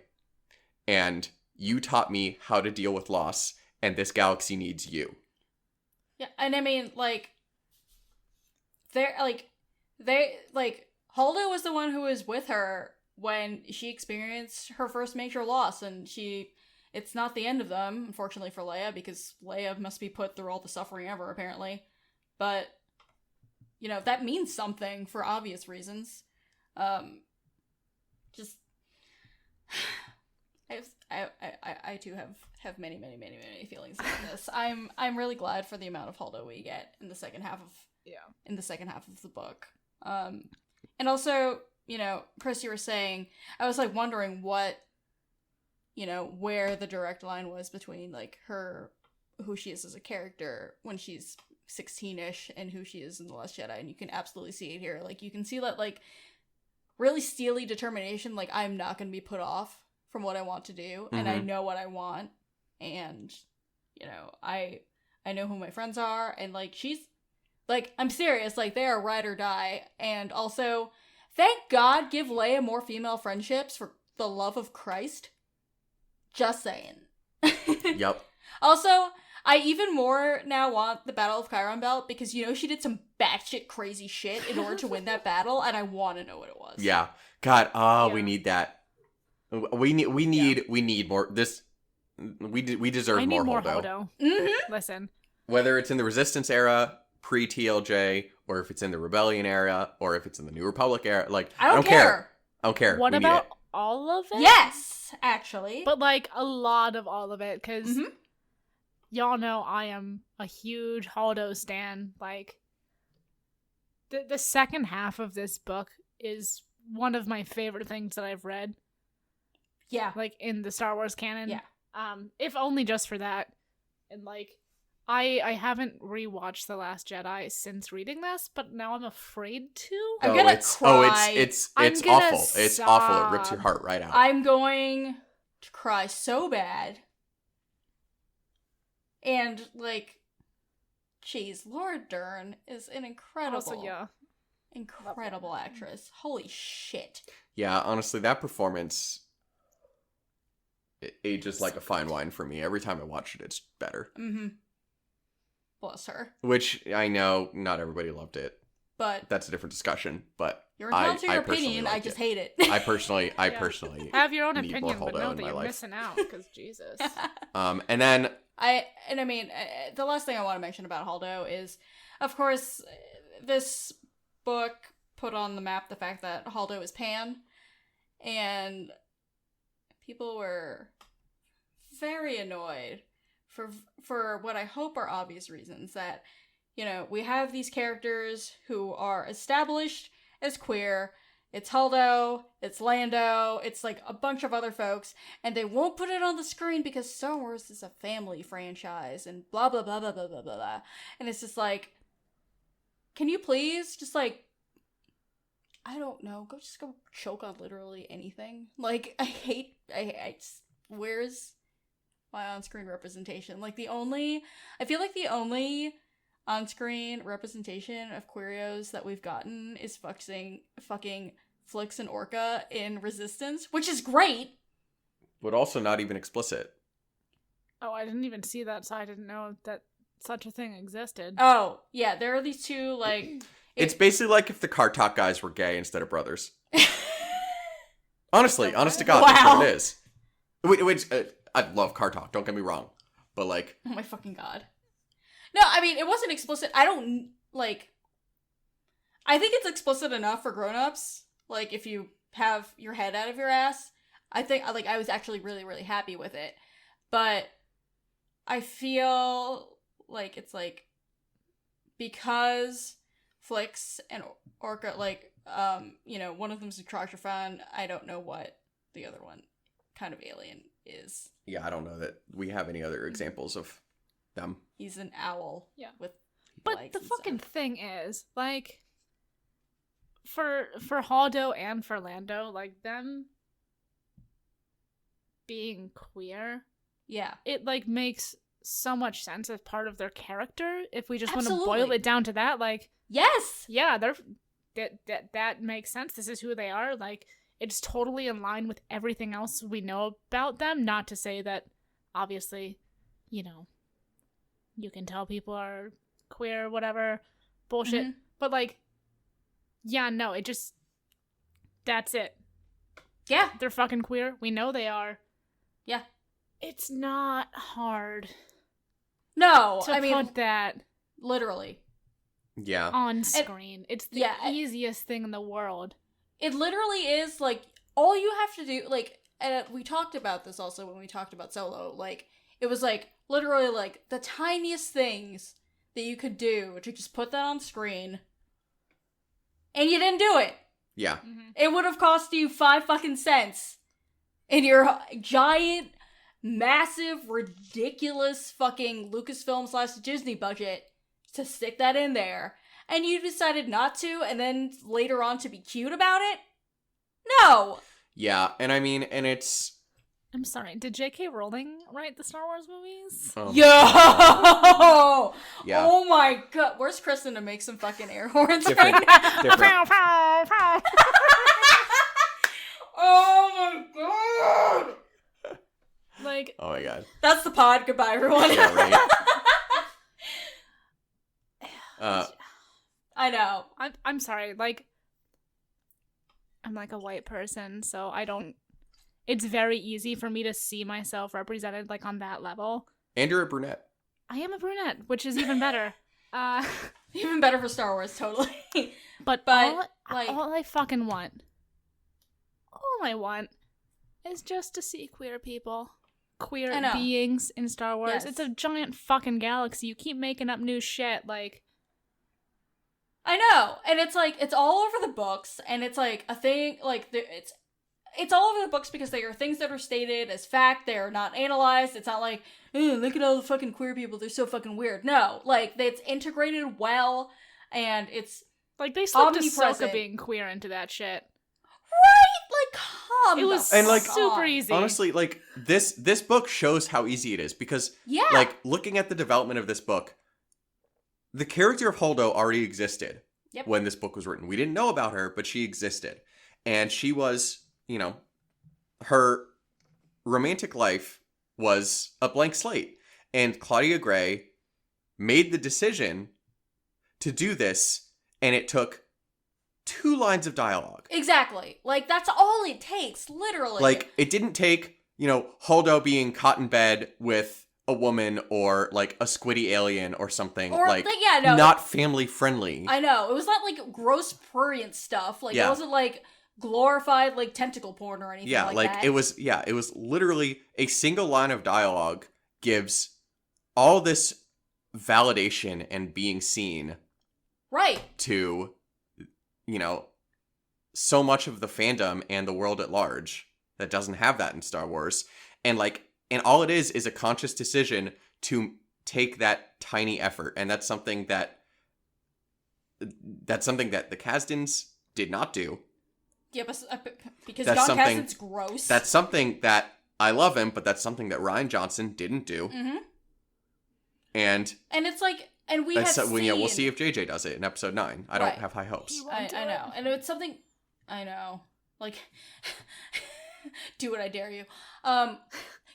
and you taught me how to deal with loss, and this galaxy needs you. Yeah, and I mean, like, Holdo was the one who was with her when she experienced her first major loss, and it's not the end of them, unfortunately for Leia, because Leia must be put through all the suffering ever, apparently. But, you know, that means something for obvious reasons. Just, I too have many feelings about this. I'm really glad for the amount of Holdo we get in the second half of the book. And also, you know, Chris, you were saying, I was like wondering what, you know, where the direct line was between like who she is as a character when she's 16-ish and who she is in The Last Jedi, and you can absolutely see it here. Like, you can see that, like, really steely determination, like, I'm not gonna be put off from what I want to do, and I know what I want, and, you know, I know who my friends are, and, like, she's, like, I'm serious, like, they are ride or die, and also, thank God give Leia more female friendships for the love of Christ. Just saying. Yep. Also, I even more now want the Battle of Chiron Belt, because, you know, she did some batshit crazy shit in order to win that battle, and I want to know what it was. Yeah. God, we Yeah. need that. We need more. This we deserve I need more Holdo. Holdo. Listen, Whether it's in the Resistance era, pre-TLJ, or if it's in the Rebellion era, or if it's in the New Republic era, like I don't care. I don't care. what We need about it. all of it? Yes, actually. But like a lot of all of it, because Mhm. y'all know I am a huge Holdo stan. Like the second half of this book is one of my favorite things that I've read, Yeah. like in the Star Wars canon. Yeah. If only just for that. And like I haven't rewatched The Last Jedi since reading this, but now I'm afraid to. I'm gonna cry. It's I'm it's gonna awful. It's awful. It rips sob. your heart right out. I'm going to cry so bad. And, like, jeez, Laura Dern is an incredible, Also, yeah. incredible actress. Holy shit. Yeah, honestly, that performance it ages like a fine wine for me. Every time I watch it, it's better. Mm-hmm. Bless her. Which I know not everybody loved it. But That's a different discussion. But you're entitled to your personally opinion. I liked just it. hate it. I personally Have your own need more opinion, but Holdo know in that my you're life. missing out, because Jesus. And then I mean, the last thing I want to mention about Holdo is, of course, this book put on the map the fact that Holdo is Pan, and people were very annoyed for what I hope are obvious reasons, that, you know, we have these characters who are established as queer. It's Holdo, it's Lando, it's like a bunch of other folks, and they won't put it on the screen because Star Wars is a family franchise and blah blah blah blah blah blah blah blah. And it's just like, can you please just like, I don't know, go choke on literally anything. Like, I just, where's my on-screen representation? Like, I feel like the only on-screen representation of queerios that we've gotten is fucking Flix and Orca in Resistance, which is great. but also not even explicit. Oh, I didn't even see that, so I didn't know that such a thing existed. Oh, yeah, there are these two, like... It's basically like if the Kartok guys were gay instead of brothers. Honestly, honest to God, that's Wow. what it is. Which I love Kartok, don't get me wrong. But like, Oh my fucking god. No, I mean, it wasn't explicit. I don't, like... I think it's explicit enough for grown-ups. Like, if you have your head out of your ass. I think, like, I was actually really, really happy with it. But I feel like it's, like, because Flix and Orca, like, you know, one of them's a Trasher, I don't know what the other one kind of alien is. yeah, I don't know that we have any other examples of them. He's an owl. Yeah. With But legs the and fucking stuff. thing is, like, for Holdo and for Lando, like, them being queer, Yeah. it, like, makes so much sense as part of their character. If we just want to boil Absolutely. it down to that, like, Yes! yeah, that makes sense. This is who they are. Like, it's totally in line with everything else we know about them. Not to say that, obviously, you know, you can tell people are queer, whatever, bullshit. Mhm. But, like, yeah, no, it just, that's it. Yeah. They're fucking queer. We know they are. Yeah. It's not hard No, to I mean, put that literally. Yeah. on screen. It's the yeah, easiest thing in the world. It literally is, like, all you have to do, like, we talked about this also when we talked about Solo, like, it was, like, literally, like, the tiniest things that you could do to just put that on screen, and you didn't do it. Yeah. It would have cost you 5 fucking cents in your giant, massive, ridiculous fucking Lucasfilm / Disney budget to stick that in there, and you decided not to, and then later on to be cute about it? No! Yeah, and I mean, and it's... I'm sorry, did J.K. Rowling write the Star Wars movies? Oh, Yo! Yeah. Oh my god. Where's Kristen to make some fucking air horns Different- right now? different. Pow, pow, pow. Oh my god! Like, Oh my god. That's the pod. Goodbye, everyone. Yeah, right? I know. I'm sorry, like, I'm like a white person, so I don't it's very easy for me to see myself represented like on that level. And you're a brunette. I am a brunette, which is even better. Even better for Star Wars, totally. But all I fucking want, all I want is just to see queer people, queer beings in Star Wars. Yes. It's a giant fucking galaxy. You keep making up new shit, like... I know, and it's like, it's all over the books, and it's like a thing, like, it's all over the books because they are things that are stated as fact, they are not analyzed, it's not like, look at all the fucking queer people, they're so fucking weird. No, like, it's integrated well, and it's like, they slipped omnipresent. Ahsoka being queer into that shit. Right? Like, come It was And, like, super easy. Honestly, like, this book shows how easy it is, because, Yeah. like, looking at the development of this book, the character of Holdo already existed when this book was written. We didn't know about her, but she existed. And she was, you know, her romantic life was a blank slate. And Claudia Gray made the decision to do this, and it took 2 lines of dialogue. Exactly. Like, that's all it takes, literally. Like, it didn't take, you know, Holdo being caught in bed with a woman or, like, a squiddy alien or something. Or, like, yeah, no, not family friendly. I know. It was not, like, gross prurient stuff. Like, it wasn't, like, glorified, like, tentacle porn or anything like that. It was literally a single line of dialogue gives all this validation and being seen. Right. To, you know, so much of the fandom and the world at large that doesn't have that in Star Wars. And, like, and all it is a conscious decision to take that tiny effort. And that's something that the Kasdans did not do. Yeah, but because That's John something- Kasdan's gross. That's something that I love him, but that's something that Rian Johnson didn't do. Mm-hmm. And it's like, and we that's have seen... we'll see if JJ does it in episode 9. I don't have high hopes. I know. And it's something... I know. Like, do what I dare you.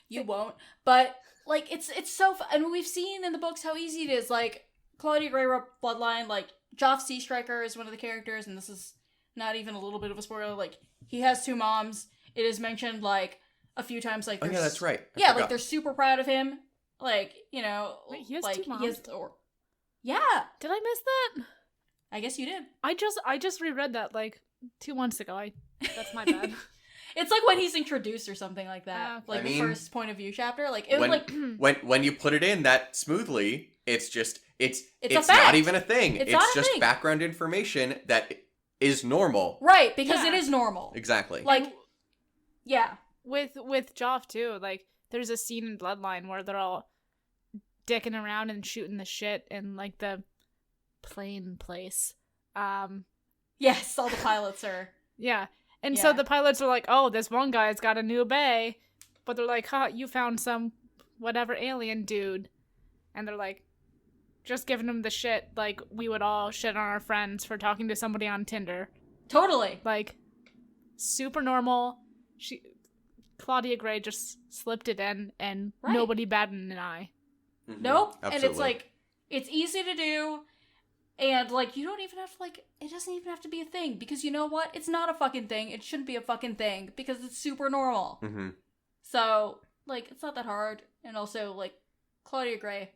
You won't. But, like, it's so... And we've seen in the books how easy it is. Like, Claudia Gray wrote Bloodline. Like, Joff Seastriker is one of the characters, and this is not even a little bit of a spoiler. Like, he has 2 moms. It is mentioned, like, a few times. Like, oh, yeah, that's right. I yeah, forgot. like, they're super proud of him. Like, you know... Wait, he has like, 2 moms? Yeah. Did I miss that? I guess you did. I just reread that, like, 2 months ago. That's my bad. It's like when he's introduced or something like that. Okay. Like, I the mean, first point of view chapter. Like, it was when, like... when you put it in that smoothly, it's just... It's a not fact. even a thing. It's It's not a just thing. background information that is normal. Right, because Yeah. it is normal. Exactly. Like, yeah. With Joff, too, like, there's a scene in Bloodline where they're all dicking around and shooting the shit in, like, the plane place. Yes, all the pilots are... Yeah. And so Yeah. the pilots are like, oh, this one guy's got a new bay. But they're like, huh, you found some whatever alien dude. And they're like, just giving him the shit like we would all shit on our friends for talking to somebody on Tinder. Totally. Like, super normal. Claudia Gray just slipped it in and Right. nobody batted an eye. Mhm. Nope. Absolutely. And it's like, it's easy to do. And, like, you don't even have to, like, it doesn't even have to be a thing. Because you know what? It's not a fucking thing. It shouldn't be a fucking thing. Because it's super normal. Mm-hmm. So, like, it's not that hard. And also, like, Claudia Gray,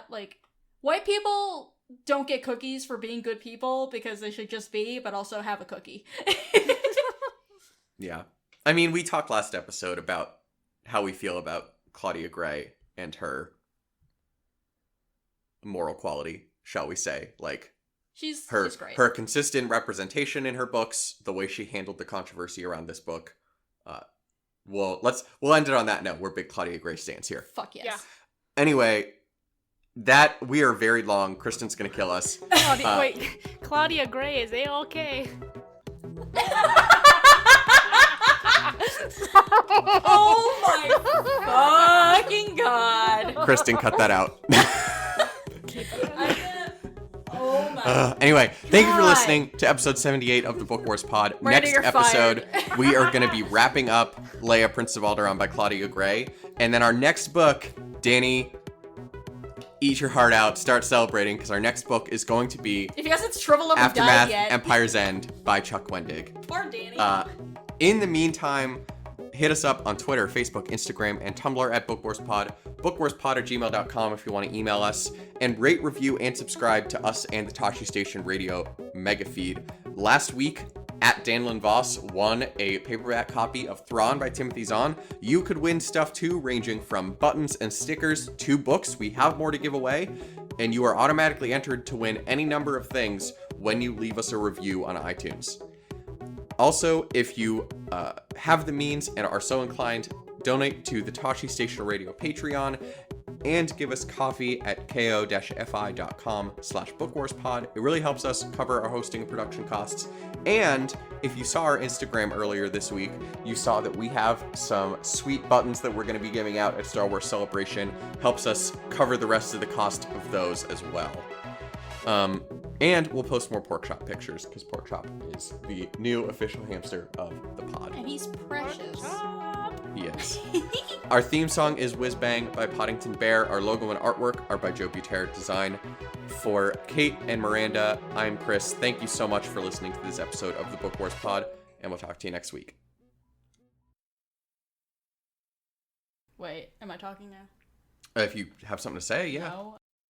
like, white people don't get cookies for being good people because they should just be, but also have a cookie. Yeah. I mean, we talked last episode about how we feel about Claudia Gray and her moral quality, shall we say. Like, She's great. her consistent representation in her books, the way she handled the controversy around this book. We'll end it on that note. We're big Claudia Gray stans here. Fuck yes. Yeah. Anyway, we are very long. Kristen's gonna kill us. Claudia Gray, is A-OK? Oh my fucking god. Kristen, cut that out. Oh my. Anyway, thank you for God. listening to episode 78 of the Book Wars Pod. Brandon, Next you're episode, fired. we are going to be wrapping up Leia, Princess of Alderaan by Claudia Gray. And then our next book, Danny, eat your heart out, start celebrating, because our next book is going to be If you guys it's shriveled up and died Aftermath, yet. Empire's End by Chuck Wendig. Poor Danny. In the meantime, Hit us up on Twitter, Facebook, Instagram, and Tumblr at BookWarsPod, bookwarspod@gmail.com if you want to email us, and rate, review, and subscribe to us and the Tashi Station Radio mega feed. Last week, at Danlin Voss won a paperback copy of Thrawn by Timothy Zahn. You could win stuff too, ranging from buttons and stickers to books. We have more to give away, and you are automatically entered to win any number of things when you leave us a review on iTunes. Also, if you have the means and are so inclined, donate to the Tashi Station Radio Patreon and give us coffee at ko-fi.com/bookwarspod. It really helps us cover our hosting and production costs. And if you saw our Instagram earlier this week, you saw that we have some sweet buttons that we're going to be giving out at Star Wars Celebration. Helps us cover the rest of the cost of those as well. And we'll post more Porkchop pictures, because Porkchop is the new official hamster of the pod. And he's precious. He is. Our theme song is Whiz Bang by Poddington Bear. Our logo and artwork are by Joe Butera Design. For Kate and Miranda, I'm Chris. Thank you so much for listening to this episode of the Book Wars Pod, and we'll talk to you next week. Wait, am I talking now? If you have something to say, yeah. No.